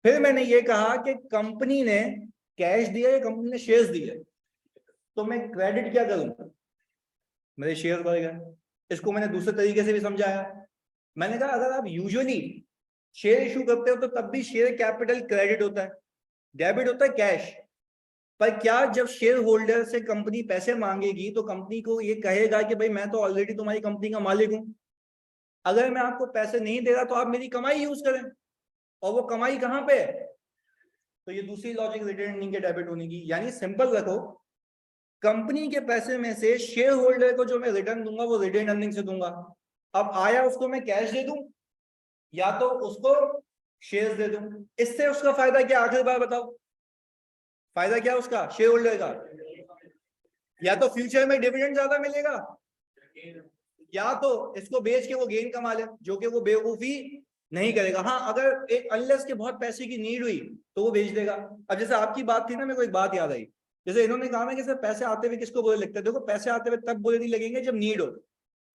S1: फिर मैंने ये कहा कि कंपनी ने कैश दिया या कंपनी ने शेयर्स दिए, तो मैं क्रेडिट क्या करूं, मेरे शेयर बढ़ गए। इसको मैंने दूसरे तरीके से भी समझाया। मैंने कहा अगर आप यूजुअली शेयर इशू करते हो तो तब भी शेयर कैपिटल क्रेडिट होता है, डेबिट होता है कैश। पर क्या जब शेयर होल्डर से कंपनी पैसे मांगेगी तो कंपनी को ये कहेगा कि भाई मैं तो ऑलरेडी तुम्हारी कंपनी का मालिक हूं, अगर मैं आपको पैसे नहीं दे रहा तो आप मेरी कमाई यूज करें, और वो कमाई कहां पे है, तो ये दूसरी लॉजिक रिटेन अर्निंग के डेबिट होने की। यानी सिंपल रखो, कंपनी के पैसे में से शेयर होल्डर को जो मैं रिटर्न दूंगा वो रिटेन अर्निंग से दूंगा। अब आया उसको मैं कैश दे दूं या तो उसको शेयर्स दे दूं, इससे उसका फायदा क्या, आखिरी बार बताओ, फायदा क्या उसका शेयर होल्डर का, या तो फ्यूचर में डिविडेंड ज्यादा मिलेगा, या तो इसको बेच के वो गेन कमा ले, जो कि वो बेवकूफी नहीं करेगा। हाँ, अगर एक अनलेस के बहुत पैसे की नीड हुई तो वो बेच देगा। अब जैसे आपकी बात थी ना, मेरे को एक बात याद आई, जैसे इन्होंने कहा ना कि सर पैसे आते हुए किसको बुरे लगते हैं, देखो पैसे आते हुए तब बुरे नहीं लगेंगे जब नीड हो।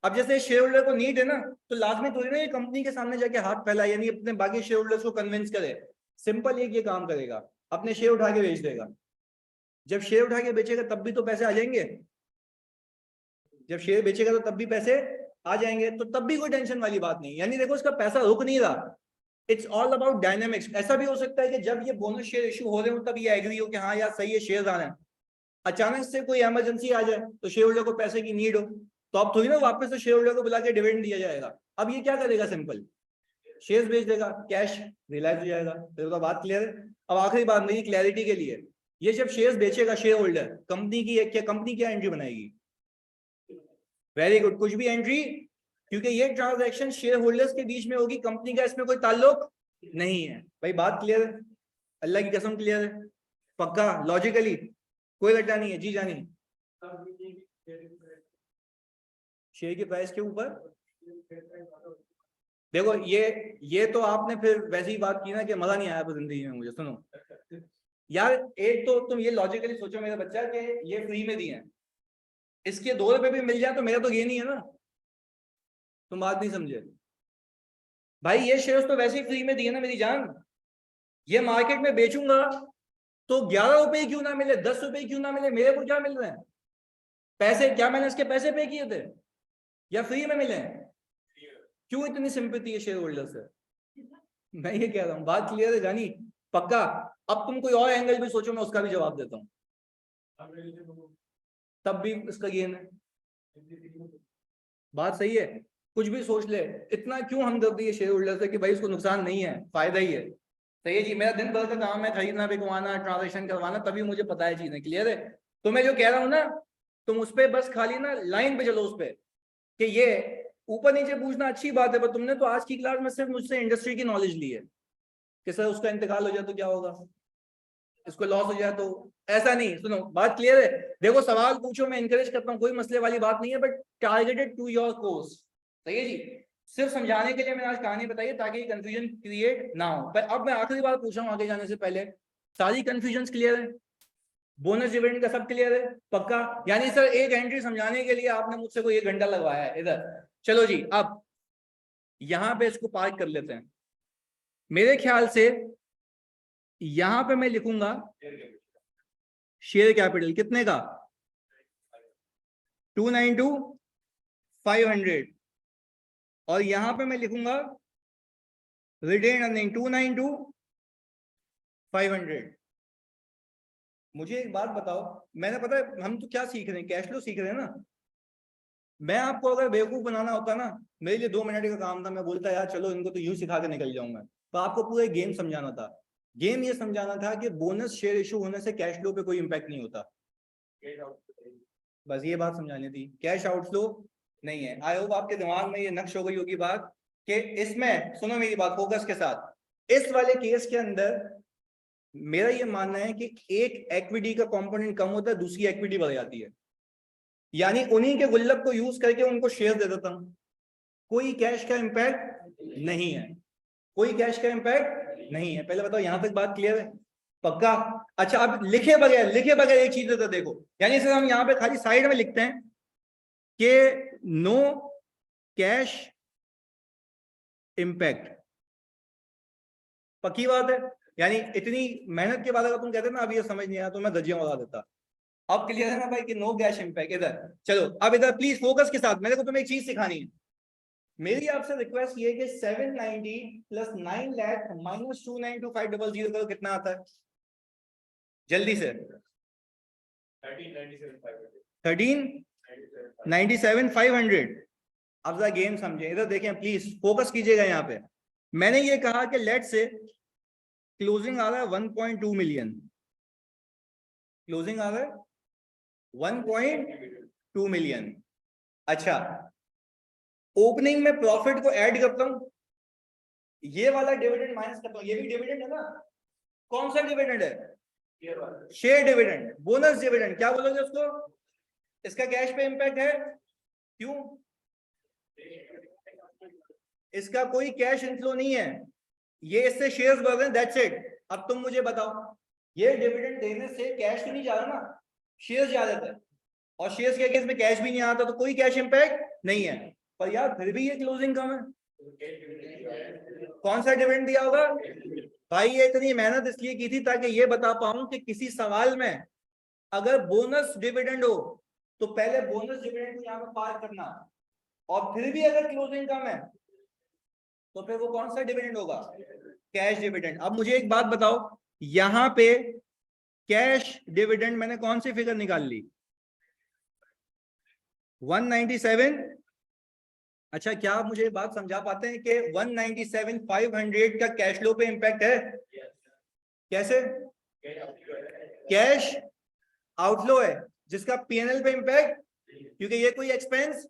S1: अब जैसे शेयर होल्डर को नीड है ना, तो लाजमी थोड़ी ना ये कंपनी के सामने जाके हाथ फैलाए, यानी अपने बाकी शेयर होल्डर्स को कन्विंस करे। सिंपल एक ये काम करेगा, अपने शेयर उठा के बेच देगा। जब शेयर उठा के बेचेगा तब भी तो पैसे आ जाएंगे, जब शेयर बेचेगा तो तब भी पैसे आ जाएंगे, तो तब भी कोई टेंशन वाली बात नहीं। यानी देखो इसका पैसा रुक नहीं रहा, इट्स ऑल अबाउट डायनेमिक्स। ऐसा भी हो सकता है कि जब ये बोनस शेयर इशू हो रहे हो तब ये एग्री हो कि हाँ यार सही है शेयर आ रहे हैं, अचानक से कोई इमरजेंसी आ जाए तो शेयर होल्डर को पैसे की नीड हो, तो अब थोड़ी ना वापस से शेयर होल्डर को बुला के डिविडेंड दिया जाएगा। अब ये क्या करेगा, सिंपल शेयर्स बेच देगा, कैश रियलाइज हो जाएगा। तो बात क्लियर है। अब आखिरी बात मेरी क्लैरिटी के लिए, ये जब शेयर्स बेचेगा शेयर होल्डर, कंपनी की क्या, कंपनी क्या एंट्री बनाएगी, वेरी गुड, कुछ भी एंट्री, क्योंकि ये ट्रांजैक्शन शेयर होल्डर्स के बीच में होगी, कंपनी का इसमें कोई ताल्लुक नहीं है। भाई बात क्लियर है, अल्लाह की कसम क्लियर है, पक्का लॉजिकली कोई रट्टा नहीं है जी जानी। शेयर की प्राइस के ऊपर देखो, ये तो आपने फिर वैसी ही बात की ना कि मजा नहीं आया जिंदगी में मुझे। सुनो यार, एक तो तुम ये लॉजिकली सोचो मेरा बच्चा कि ये फ्री में दिए हैं, इसके 2 रुपए भी मिल जाए तो मेरा तो ये नहीं है ना, तुम बात नहीं समझे। भाई ये शेयर्स तो वैसे ही फ्री में दिए ना मेरी जान, ये मार्केट में बेचूंगा तो 11 रुपए क्यों ना मिले, 10 रुपए क्यों ना मिले, मेरे को क्या मिल रहे हैं पैसे, क्या मैंने इसके पैसे पे किए थे या फ्री में मिले हैं? क्यों इतनी सिंपैथी है शेयर होल्डर से, मैं ये कह रहा हूँ। बात क्लियर है जानी, पक्का। अब तुम कोई और एंगल भी सोचो, मैं उसका भी जवाब देता हूँ, तब भी इसका गेन है। बात सही है, कुछ भी सोच ले, इतना क्यों हमदर्दी है शेयर होल्डर से कि भाई उसको नुकसान नहीं है, फायदा ही है। सही है जी, मेरा दिन भर का काम है खरीदना बिकवाना ट्रांजेक्शन करवाना, तभी मुझे पता है चीजें क्लियर है। तो मैं जो कह रहा हूँ ना, तुम उस पर बस खाली ना लाइन पे चलो उस पर, कि ये ऊपर नीचे पूछना अच्छी बात है, पर तुमने तो आज की क्लास में सिर्फ मुझसे इंडस्ट्री की नॉलेज ली है कि सर उसका इंतकाल हो जाए तो क्या होगा, इसको लॉस हो जाए तो, ऐसा नहीं। सुनो बात क्लियर है, देखो सवाल पूछो, मैं इंकरेज करता हूँ, कोई मसले वाली बात नहीं है, but targeted to your course. सही है जी, सिर्फ समझाने के लिए मैंने आज कहानी बताई है ताकि कंफ्यूजन क्रिएट ना हो। पर अब मैं आखिरी बार पूछ रहा हूँ आगे जाने से पहले, सारी कंफ्यूजन क्लियर है, बोनस डिविडेंड का सब क्लियर है पक्का? यानी सर एक एंट्री समझाने के लिए आपने मुझसे कोई 1 घंटा लगवाया है इधर। चलो जी, अब यहां पे इसको पार्क कर लेते हैं। मेरे ख्याल से यहां पे मैं लिखूंगा शेयर कैपिटल कितने का, 292 500, और यहां पे मैं लिखूंगा रिटेन अर्निंग 292 500। मुझे एक बात बताओ, मैंने पता है हम तो क्या सीख रहे हैं, कैश फ्लो सीख रहे हैं ना। मैं आपको अगर बेवकूफ बनाना होता ना, मेरे लिए 2 मिनट का काम था, मैं बोलता यार चलो इनको तो यूं सिखा के निकल जाऊंगा। तो आपको पूरा गेम समझाना था, गेम ये समझाना था कि बोनस शेयर इशू होने से कैश फ्लो पे कोई इंपैक्ट नहीं होता, बस ये बात समझानी थी, कैश आउटफ्लो नहीं है। आई होप आपके दिमाग में ये नक्श हो गई होगी बात कि इसमें, सुनो मेरी बात फोकस के साथ, इस वाले केस के अंदर मेरा ये मानना है कि एक इक्विटी का कंपोनेंट कम होता है, दूसरी इक्विटी बढ़ जाती है, यानी उन्हीं के गुल्लक को यूज करके उनको शेयर दे देता हूं, कोई कैश का इंपैक्ट नहीं है, कोई कैश का इंपैक्ट नहीं है। पहले बताओ यहां तक बात क्लियर है पक्का? अच्छा, अब लिखे बगैर एक चीज तो देखो, यानी सर हम यहां पे खाली साइड में लिखते हैं कि नो कैश इंपैक्ट, पक्की बात है, यानी इतनी मेहनत के बाद अगर तुम कहते ना अभी ये समझ नहीं आया तो मैं धज्जियां उड़ा देता। अब क्लियर है ना भाई कि नो कैश इम्पैक्ट। इधर चलो, अब इधर प्लीज फोकस के साथ, मेरे को तुम्हें एक चीज सिखानी है। मेरी आपसे रिक्वेस्ट ये है कि 790 प्लस 9 लाख माइनस 292500 करो, कितना आता है जल्दी से? 1397,500। अब जरा गेम समझे, इधर देखें प्लीज, फोकस कीजिएगा यहाँ पे। मैंने ये कहा कि लेट से क्लोजिंग आ रहा है 1.2 मिलियन, क्लोजिंग आ रहा है 1.2 मिलियन। अच्छा, ओपनिंग में प्रॉफिट को ऐड करता हूं, ये वाला डिविडेंड माइनस करता हूं, ये भी डिविडेंड है ना। कौन सा डिविडेंड है? शेयर डिविडेंड, बोनस डिविडेंड, क्या बोलोगे उसको? इसका कैश पे इंपैक्ट है, क्यों? इसका कोई कैश इनफ्लो नहीं है, ये इससे शेयर्स बढ़ रहे हैं, दैट्स इट। अब तुम मुझे बताओ, ये डिविडेंड देने से कैश तो नहीं जा रहा ना, शेयर्स जा रहे थे, और शेयर्स के केस में कैश भी नहीं आता तो कोई कैश इंपैक्ट नहीं है। पर यार फिर भी ये क्लोजिंग कम है, कौन सा डिविडेंड दिया होगा भाई? ये इतनी मेहनत इसलिए की थी ताकि ये बता पाऊं कि किसी सवाल में अगर बोनस डिविडेंड हो तो पहले बोनस डिविडेंड को यहाँ पर पार करना, और फिर भी अगर क्लोजिंग कम है तो फिर वो कौन सा डिविडेंड होगा? Cash dividend. अब मुझे एक बात बताओ, यहां पे कैश डिविडेंड मैंने कौन सी फिगर निकाल ली? 197। अच्छा, क्या आप मुझे बात समझा पाते हैं कि 197,500 का कैश फ्लो पे इंपैक्ट है? कैसे? कैश आउटफ्लो है जिसका पीएनएल पे इंपैक्ट, क्योंकि ये कोई एक्सपेंस,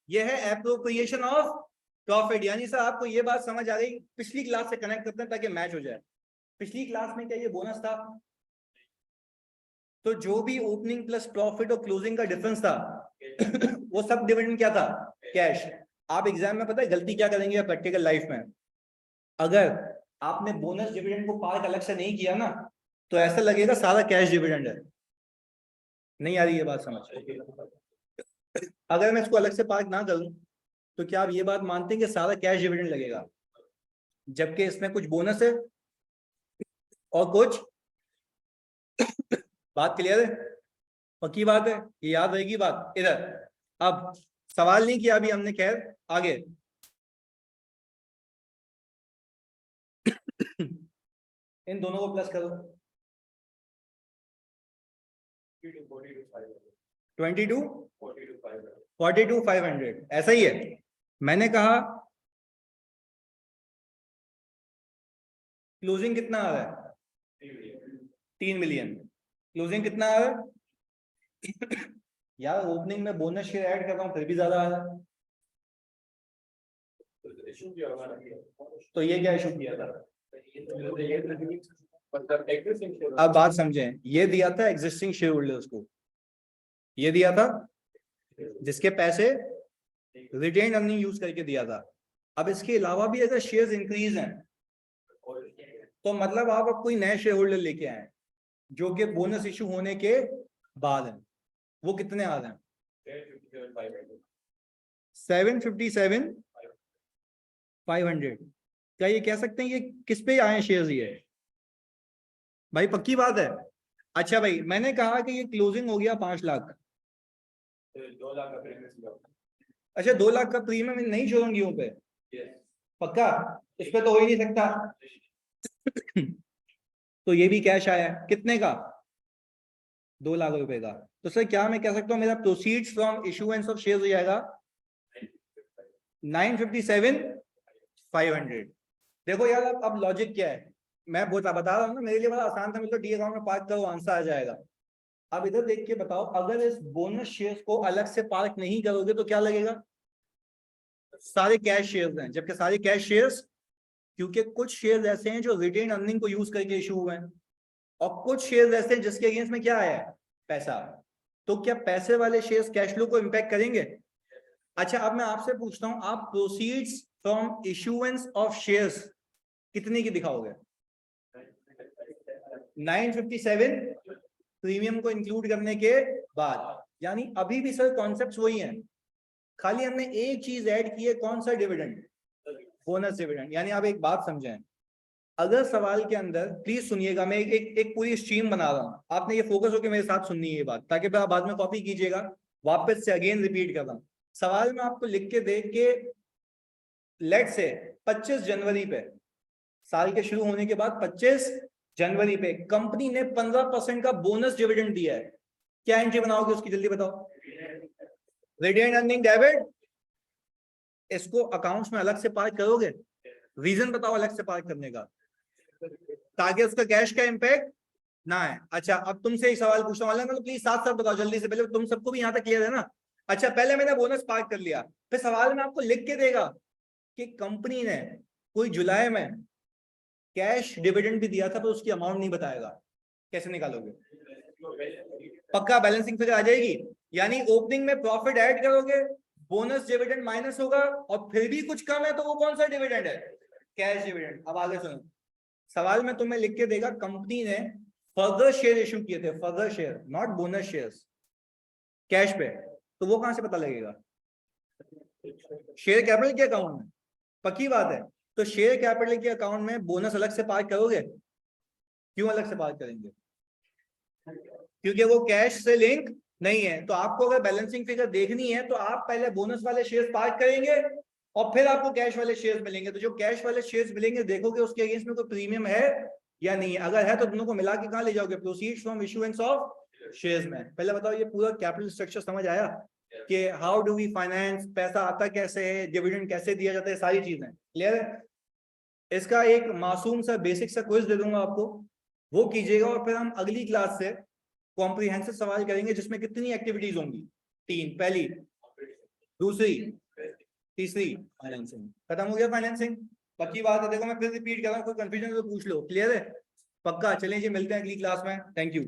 S1: ये है एप्रोप्रिएशन ऑफ प्रॉफिट। यानी सर आपको ये बात समझ आ गई? पिछली क्लास से कनेक्ट करते हैं ताकि मैच हो जाए। पिछली क्लास में क्या ये बोनस था? तो जो भी ओपनिंग प्लस प्रॉफिट और क्लोजिंग का डिफरेंस था वो सब डिविडेंड क्या था? कैश। आप एग्जाम में पता है गलती क्या करेंगे प्रैक्टिकल लाइफ में? अगर आपने बोनस डिविडेंड को पार्क अलग से नहीं किया ना तो ऐसा लगेगा सारा कैश डिविडेंड है। नहीं आ रही ये बात समझ? अगर मैं इसको अलग से पार्क ना करूं तो क्या आप ये बात मानते हैं कि सारा कैश डिविडेंड लगेगा, जबकि इसमें कुछ बोनस है और कुछ बात क्लियर है? पक्की बात है, ये याद रहेगी बात। इधर अब सवाल नहीं किया अभी हमने, खैर आगे। इन दोनों को प्लस करो, 42,500 ऐसा ही है। मैंने कहा क्लोजिंग कितना आ रहा है? 3 मिलियन। क्लोजिंग कितना आ रहा है? यार ओपनिंग में बोनस शेयर ऐड कर रहा हूं फिर भी ज्यादा आ रहा है, तो ये क्या इशू किया था? अब बात समझें, ये दिया था एग्जिस्टिंग शेयर होल्डर्स को, ये दिया था जिसके पैसे रिटेन अर्निंग यूज करके दिया था। अब इसके अलावा भी अगर शेयर्स इंक्रीज हैं तो मतलब आप अब कोई नए शेयर होल्डर लेके आए जो कि बोनस इशू होने के बाद है। वो कितने आ रहे हैं? 757,500। क्या ये कह सकते हैं ये किस पे आए शेयर्स? ये भाई पक्की बात है? अच्छा भाई, मैंने कहा कि ये क्लोजिंग हो गया 5 लाख,
S3: 2 लाख का प्रीमियम।
S1: अच्छा 2 लाख का प्रीमियम नहीं छोड़ूंगी पे? पक्का? इस पे तो हो ही नहीं सकता। तो ये भी कैश आया है, कितने का? 2 लाख रुपए का। तो सर क्या मैं कह सकता हूँ मेरा proceeds from issuance of shares हो जाएगा 957,500। देखो यार अब लॉजिक क्या है, मैं बता रहा हूँ ना, मेरे लिए बड़ा आसान था, मतलब डी अकाउंट में पार्क करो आंसर आ जाएगा। अब इधर देख के बताओ, अगर इस बोनस शेयर्स को अलग से पार्क नहीं करोगे तो क्या लगेगा? सारे कैश शेयर्स हैं, जबकि सारे कैश शेयर्स, क्योंकि कुछ शेयर्स ऐसे हैं जो रिटेन अर्निंग को यूज करके इशू हुए हैं और कुछ शेयर्स ऐसे हैं जिसके अगेंस्ट में क्या आया है? पैसा। तो क्या पैसे वाले शेयर्स कैश फ्लो को इंपैक्ट करेंगे? अच्छा अब मैं आपसे पूछता हूं, आप proceeds from issuance of shares कितने की दिखाओगे? 957 प्रीमियम को इंक्लूड करने के बाद। यानी अभी भी सर कॉन्सेप्ट्स वही हैं, खाली हमने एक चीज ऐड की है, कौन सा? Dividend, bonus dividend. यानी आप एक बात समझें, अगर सवाल के अंदर प्लीज सुनिएगा, मैं एक पूरी स्ट्रीम बना रहा हूँ, आपने ये फोकस होकर मेरे साथ सुननी है ये बात, ताकि आप बाद में कॉपी कीजिएगा। वापस से अगेन रिपीट कर रहा हूँ, सवाल में आपको लिख के दे के लेट से 25 जनवरी पे, साल के शुरू होने के बाद 25 जनवरी पे कंपनी ने 15% का बोनस डिविडेंड दिया है, क्या एंट्री बनाओगे उसकी, जल्दी बताओ। रिटेन अर्निंग डेबिट, इसको अकाउंट्स में अलग से पार्क करोगे, रीजन बताओ अलग से पार्क करने का, ताकि उसका कैश का इंपैक्ट ना है। अच्छा अब तुमसे एक सवाल पूछने वाला है, प्लीज साथ साथ बताओ जल्दी से, पहले तुम सबको भी यहाँ तक क्लियर है ना। अच्छा पहले मैंने बोनस पार्क कर लिया, फिर सवाल में आपको लिख के देगा कि कंपनी ने कोई जुलाई में कैश डिविडेंड भी दिया था, पर उसकी अमाउंट नहीं बताएगा, कैसे निकालोगे? पक्का बैलेंसिंग फिगर आ जाएगी, यानी ओपनिंग में प्रॉफिट ऐड करोगे, बोनस डिविडेंड माइनस होगा, और फिर भी कुछ कम है तो वो कौन सा डिविडेंड है? Cash dividend. अब आगे सुनो, सवाल में तुम्हें लिख के देगा कंपनी ने फर्दर शेयर इशू किए थे, further share not bonus shares, cash पे, तो वो कहां से पता लगेगा? शेयर कैपिटल के अकाउंट में, पक्की बात है। तो शेयर कैपिटल के अकाउंट में बोनस अलग से पार्क करोगे? क्यों अलग से पार्क करेंगे? क्योंकि वो कैश से लिंक नहीं है। तो आपको अगर बैलेंसिंग फिगर देखनी है तो आप पहले बोनस वाले शेयर्स पार्क करेंगे और फिर आपको कैश वाले शेयर्स मिलेंगे। तो जो कैश वाले शेयर्स मिलेंगे देखोगे उसके अगेंस्ट में कोई प्रीमियम है या नहीं है, अगर है तो दोनों को मिला के कहां ले जाओगे? Proceeds from issuance of shares में। पहले बताओ ये पूरा कैपिटल स्ट्रक्चर समझ आया कि हाउ डू वी फाइनेंस, पैसा आता कैसे है, डिविडेंड कैसे दिया जाता है, सारी चीजें क्लियर है। इसका एक मासूम सा बेसिक सा क्विज दे दूंगा आपको, वो कीजिएगा और फिर हम अगली क्लास से कॉम्प्रिहेंसिव सवाल करेंगे जिसमें कितनी एक्टिविटीज होंगी, 3, पहली, दूसरी, तीसरी, फाइनेंसिंग। खत्म हो गया फाइनेंसिंग, पक्की बात है। देखो मैं फिर रिपीट कर रहा हूँ, कोई कंफ्यूजन तो पूछ लो, क्लियर है? पक्का। चलिए जी मिलते हैं अगली क्लास में, थैंक यू।